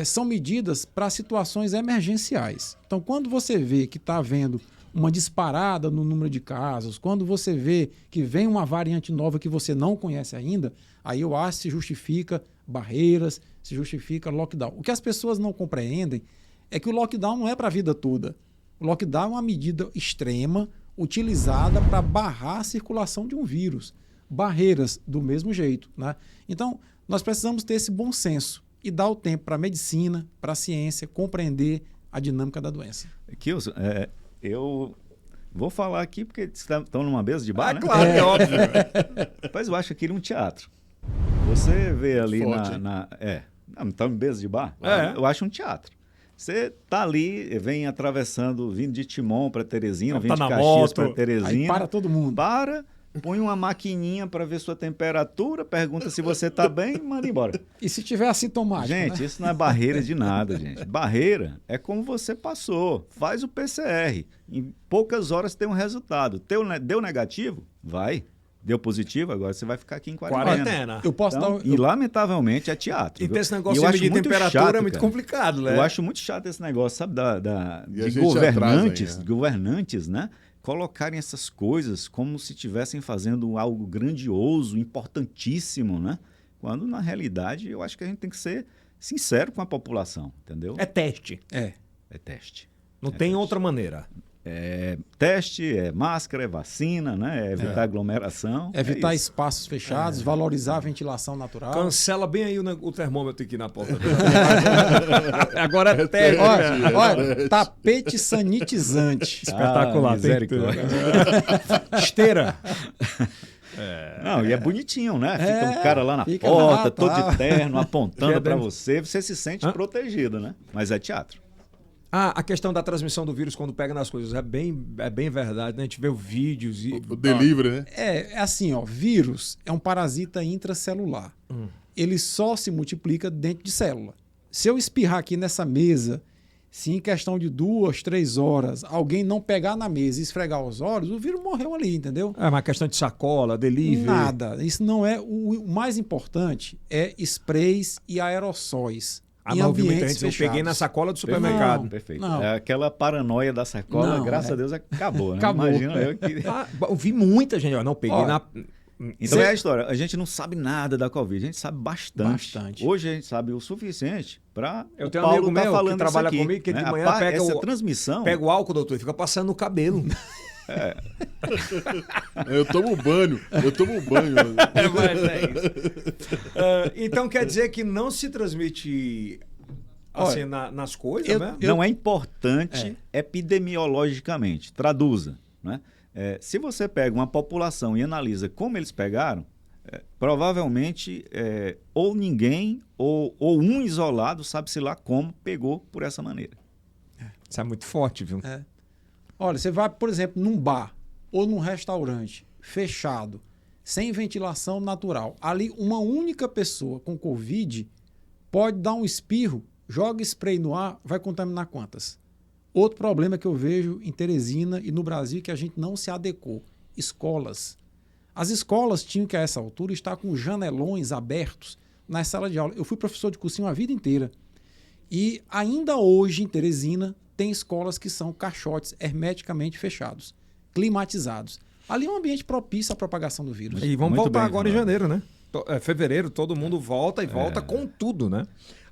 são medidas para situações emergenciais. Então, quando você vê que está havendo uma disparada no número de casos, quando você vê que vem uma variante nova que você não conhece ainda, aí eu acho que se justifica barreiras, se justifica lockdown. O que as pessoas não compreendem é que o lockdown não é para a vida toda. O lockdown é uma medida extrema utilizada para barrar a circulação de um vírus. Barreiras do mesmo jeito, né? Então, nós precisamos ter esse bom senso e dar o tempo para a medicina, para a ciência, compreender a dinâmica da doença. Kilson, eu vou falar aqui porque estão numa mesa de bar, né? Claro, é óbvio. Mas eu acho aquilo um teatro. Você vê ali Forte, não estamos em mesa de bar? Eu acho um teatro. Você tá ali, vem atravessando, vindo de Timon para Teresina, vindo tá de na Caxias moto. para Teresina. Aí para todo mundo. Põe uma maquininha para ver sua temperatura, pergunta se você tá bem e manda embora. E se tiver assintomático, Gente, né? isso não é barreira de nada, gente. Barreira é como você passou. Faz o PCR. Em poucas horas tem um resultado. Deu negativo? Vai. Deu positivo? Agora você vai ficar aqui em quarentena. Eu posso Então, dar e lamentavelmente é teatro. E viu? ter esse negócio E eu de acho medir muito temperatura chato, é muito cara. complicado, né? Eu acho muito chato esse negócio, sabe, E a de gente governantes, atrasa aí, governantes, né? Colocarem essas coisas como se estivessem fazendo algo grandioso, importantíssimo, né? Quando, na realidade, eu acho que a gente tem que ser sincero com a população, entendeu? É teste. É teste. Não tem outra maneira. É teste, é máscara, é vacina, né? É evitar aglomeração. Evitar isso. espaços fechados, valorizar a ventilação natural. Cancela bem aí o termômetro aqui na porta. Agora é teste. Olha, tapete sanitizante. Espetacular. Tem que ter. Misericórdia. Esteira. Não, e é bonitinho, né? Fica um cara lá na fica porta, lá, todo tá. de terno, apontando pra dentro. você se sente protegido, né? Mas é teatro. A questão da transmissão do vírus quando pega nas coisas é bem verdade, né? A gente vê vídeos e... O delivery, né? É assim, vírus é um parasita intracelular. Ele só se multiplica dentro de célula. Se eu espirrar aqui nessa mesa, se em questão de 2, 3 horas alguém não pegar na mesa e esfregar os olhos, o vírus morreu ali, entendeu? É uma questão de sacola, delivery. Nada. Isso não é... O mais importante é sprays e aerossóis. Em Não vi muita ambientes gente. Eu fechados. peguei na sacola do supermercado. Não. Perfeito. Não. É aquela paranoia da sacola, Não, graças a Deus, acabou, né? Acabou. Imagina eu que... Eu vi muita gente. Não, peguei na... Então é a história. A gente não sabe nada da Covid, a gente sabe bastante. Bastante. Hoje a gente sabe o suficiente para Eu tenho um amigo meu que trabalha aqui, comigo que né? de manhã pega essa transmissão. Pega o álcool, doutor, e fica passando no cabelo. Eu tomo banho. Mas é isso. Então quer dizer que não se transmite assim nas coisas, né? Não é importante epidemiologicamente. Traduza, né? Se você pega uma população e analisa como eles pegaram, provavelmente ou ninguém ou um isolado, sabe-se lá como, pegou por essa maneira. Isso é muito forte, viu? Olha, você vai, por exemplo, num bar ou num restaurante fechado, sem ventilação natural. Ali, uma única pessoa com Covid pode dar um espirro, joga spray no ar, vai contaminar quantas? Outro problema que eu vejo em Teresina e no Brasil que a gente não se adequou. Escolas. As escolas tinham que, a essa altura, estar com janelões abertos na sala de aula. Eu fui professor de cursinho a vida inteira. E ainda hoje, em Teresina, tem escolas que são caixotes hermeticamente fechados, climatizados. Ali é um ambiente propício à propagação do vírus. E vamos Muito voltar bem, agora em Ronaldo. janeiro, né? Fevereiro, todo mundo volta e volta com tudo, né?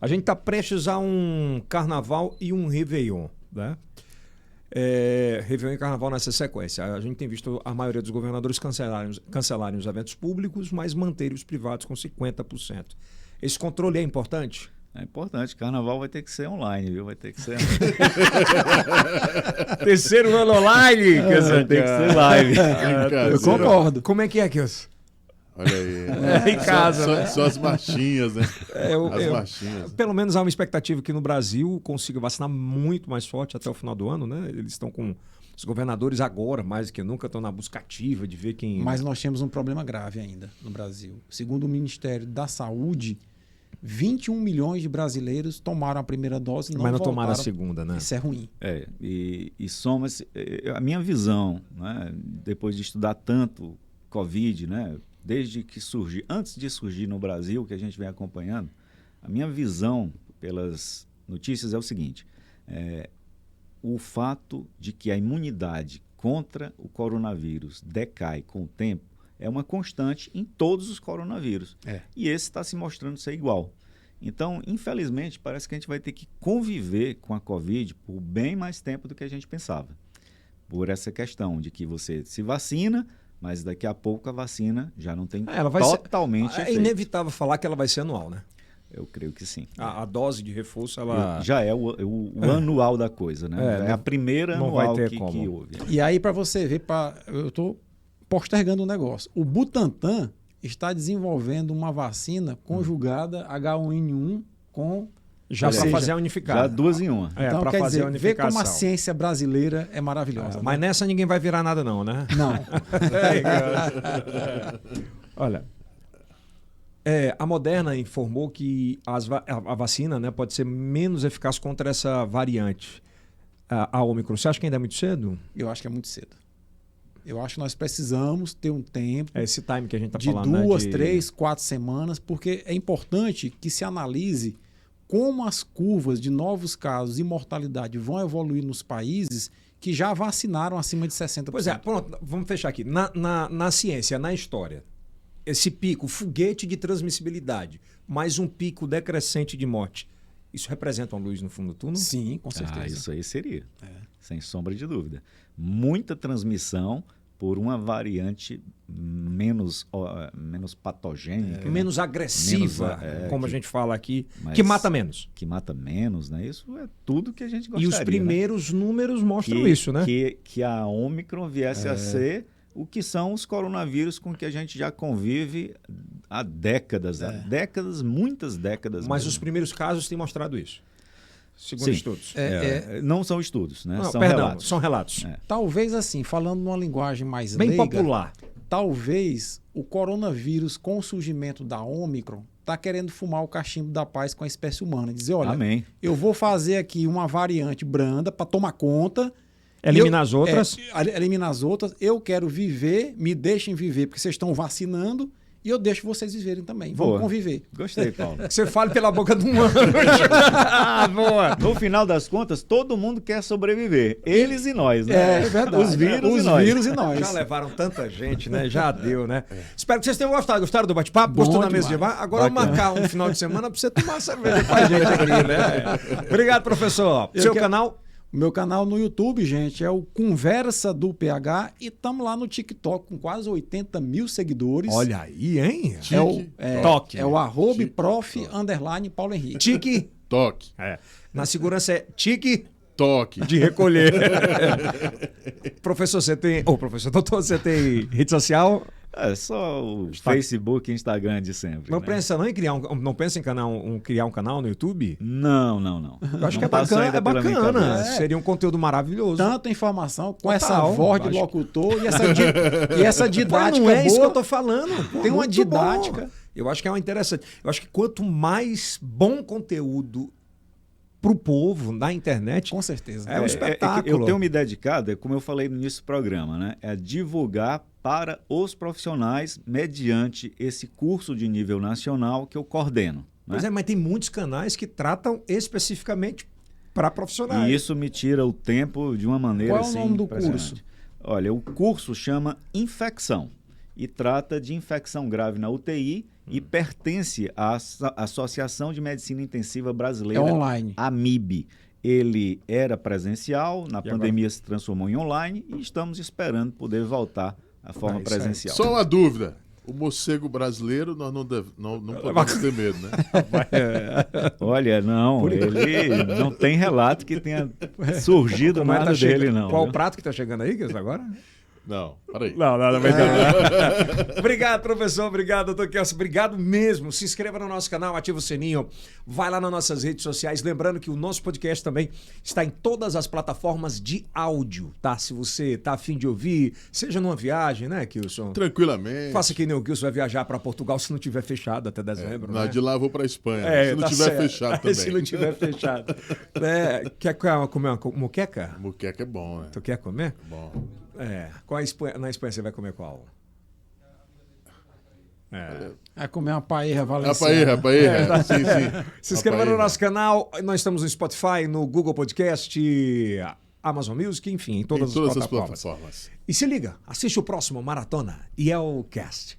A gente está prestes a um carnaval e um Réveillon, né? Réveillon e carnaval nessa sequência. A gente tem visto a maioria dos governadores cancelarem os eventos públicos, mas manterem os privados com 50%. Esse controle é importante? É importante. Carnaval vai ter que ser online, viu? Vai ter que ser... Terceiro ano online! Vai ter que ser live. Eu concordo. Como é que Kilson? Olha aí. Em casa, né? Só as marchinhas, né? As marchinhas. Pelo menos há uma expectativa que no Brasil consiga vacinar muito mais forte até o final do ano, né? Eles estão com os governadores agora, mais do que nunca, estão na busca ativa de ver quem... Mas nós temos um problema grave ainda no Brasil. Segundo o Ministério da Saúde, 21 milhões de brasileiros tomaram a primeira dose e Mas não tomaram a voltaram. segunda, né? Isso é ruim. E soma-se a minha visão, né, depois de estudar tanto Covid, né, desde que surgiu, antes de surgir no Brasil, que a gente vem acompanhando, a minha visão pelas notícias é o seguinte: o fato de que a imunidade contra o coronavírus decai com o tempo é uma constante em todos os coronavírus. E esse está se mostrando ser igual. Então, infelizmente, parece que a gente vai ter que conviver com a Covid por bem mais tempo do que a gente pensava. Por essa questão de que você se vacina, mas daqui a pouco a vacina já não tem totalmente É efeito. inevitável falar que ela vai ser anual, né? Eu creio que sim. A dose de reforço, ela... Já é o anual da coisa, né? É a primeira não vai anual ter que como. houve. E aí, para você ver, eu estou postergando um negócio. O Butantan está desenvolvendo uma vacina conjugada H1N1 com... Já para fazer a unificada. Já 2 em 1. Então, para quer fazer a dizer, vê como unificação. a ciência brasileira é maravilhosa. Mas nessa ninguém vai virar nada não, né? Não. Olha, a Moderna informou que a vacina, né, pode ser menos eficaz contra essa variante, a Ômicron. Você acha que ainda é muito cedo? Eu acho que é muito cedo. Eu acho que nós precisamos ter um tempo É esse time que a gente está de falando, 2, né? 3, 4 semanas, porque é importante que se analise como as curvas de novos casos e mortalidade vão evoluir nos países que já vacinaram acima de 60%. Pois é, pronto, vamos fechar aqui. Na ciência, na história, esse pico, foguete de transmissibilidade, mais um pico decrescente de morte, isso representa uma luz no fundo do túnel? Sim, com certeza. Isso aí seria, sem sombra de dúvida. Muita transmissão por uma variante menos patogênica. Menos agressiva, como a gente fala aqui, que mata menos. Que mata menos, né? Isso é tudo que a gente gostaria. E os primeiros números mostram isso, né? Que a Ômicron viesse a ser o que são os coronavírus com que a gente já convive há décadas. Há décadas, muitas décadas. Mas mesmo. os primeiros casos têm mostrado isso, segundo estudos. Não são estudos, né? Não, são perdão, relatos. são relatos. Talvez assim, falando numa linguagem mais Bem leiga, popular. talvez o coronavírus, com o surgimento da Ômicron, está querendo fumar o cachimbo da paz com a espécie humana. Dizer, olha, Amém. eu vou fazer aqui uma variante branda para tomar conta. Eliminar as outras. Eliminar as outras. Eu quero viver, me deixem viver, porque vocês estão vacinando. E eu deixo vocês viverem também. Vamos Boa. conviver. Gostei, Paulo. Você fale pela boca do humano. Boa. No final das contas, todo mundo quer sobreviver. Eles e nós, né? É verdade. Os vírus e nós. Vírus e nós. Já levaram tanta gente, né? Já deu, né? Espero que vocês tenham gostado. Gostaram do bate-papo? Bom Gostou da mesa de demais. bar? Agora marcar um final de semana para você tomar cerveja com a gente aqui, né? Obrigado, professor. Seu canal? O meu canal no YouTube, gente, é o Conversa do PH e estamos lá no TikTok com quase 80 mil seguidores. Olha aí, hein? É o @prof Paulo Henrique. Tique. Toque. Na segurança é tique Toque. de recolher. Professor, você tem... professor, doutor, você tem rede social? É só o Facebook e Instagram de sempre. Não né? pensa não em criar não pensa em criar um canal no YouTube? Não. Eu acho que é passou bacana, ainda pela minha cabeça. Seria um conteúdo maravilhoso. Tanta informação com Total, essa voz de acho que- locutor e essa didática não é boa. isso que eu tô falando. Pô, Tem uma muito didática. bom. Eu acho que é uma interessante. Eu acho que quanto mais bom conteúdo pro povo na internet, Com certeza. é um espetáculo. que eu tenho me dedicado, como eu falei no início do programa, né? É divulgar para os profissionais mediante esse curso de nível nacional que eu coordeno. Né? Pois é, mas tem muitos canais que tratam especificamente para profissionais. E isso me tira o tempo de uma maneira Qual é o assim, nome do impressionante. curso? Olha, o curso chama Infecção e trata de infecção grave na UTI e pertence à Associação de Medicina Intensiva Brasileira, É online. AMIB. Ele era presencial, na E pandemia se transformou em online e estamos esperando poder voltar à forma isso aí. presencial. Só uma dúvida. O morcego brasileiro, nós não podemos ter medo, né? Olha, não, ele não tem relato que tenha surgido Como é que nada tá chegando? dele, não. Qual o viu? prato que está chegando aí, que agora? Não, peraí. Não, Obrigado, professor. Obrigado, doutor Kelso. Obrigado mesmo. Se inscreva no nosso canal, ativa o sininho. Vai lá nas nossas redes sociais. Lembrando que o nosso podcast também está em todas as plataformas de áudio, tá? Se você tá a fim de ouvir, seja numa viagem, né, Kilson? Tranquilamente. Faça que nem o Kilson vai viajar para Portugal se não tiver fechado até dezembro, né? De lá eu vou para Espanha. Se não tá tiver certo. fechado também. Se não tiver fechado. Quer comer uma moqueca? Moqueca é bom, né? Tu quer comer? Bom. Na Espanha você vai comer qual? Vai comer uma paella valenciana. A paella. Sim, sim. Se inscreva no nosso canal. Nós estamos no Spotify, no Google Podcast, Amazon Music, enfim, em todas as plataformas. E se liga, assiste o próximo Maratona Yelcast.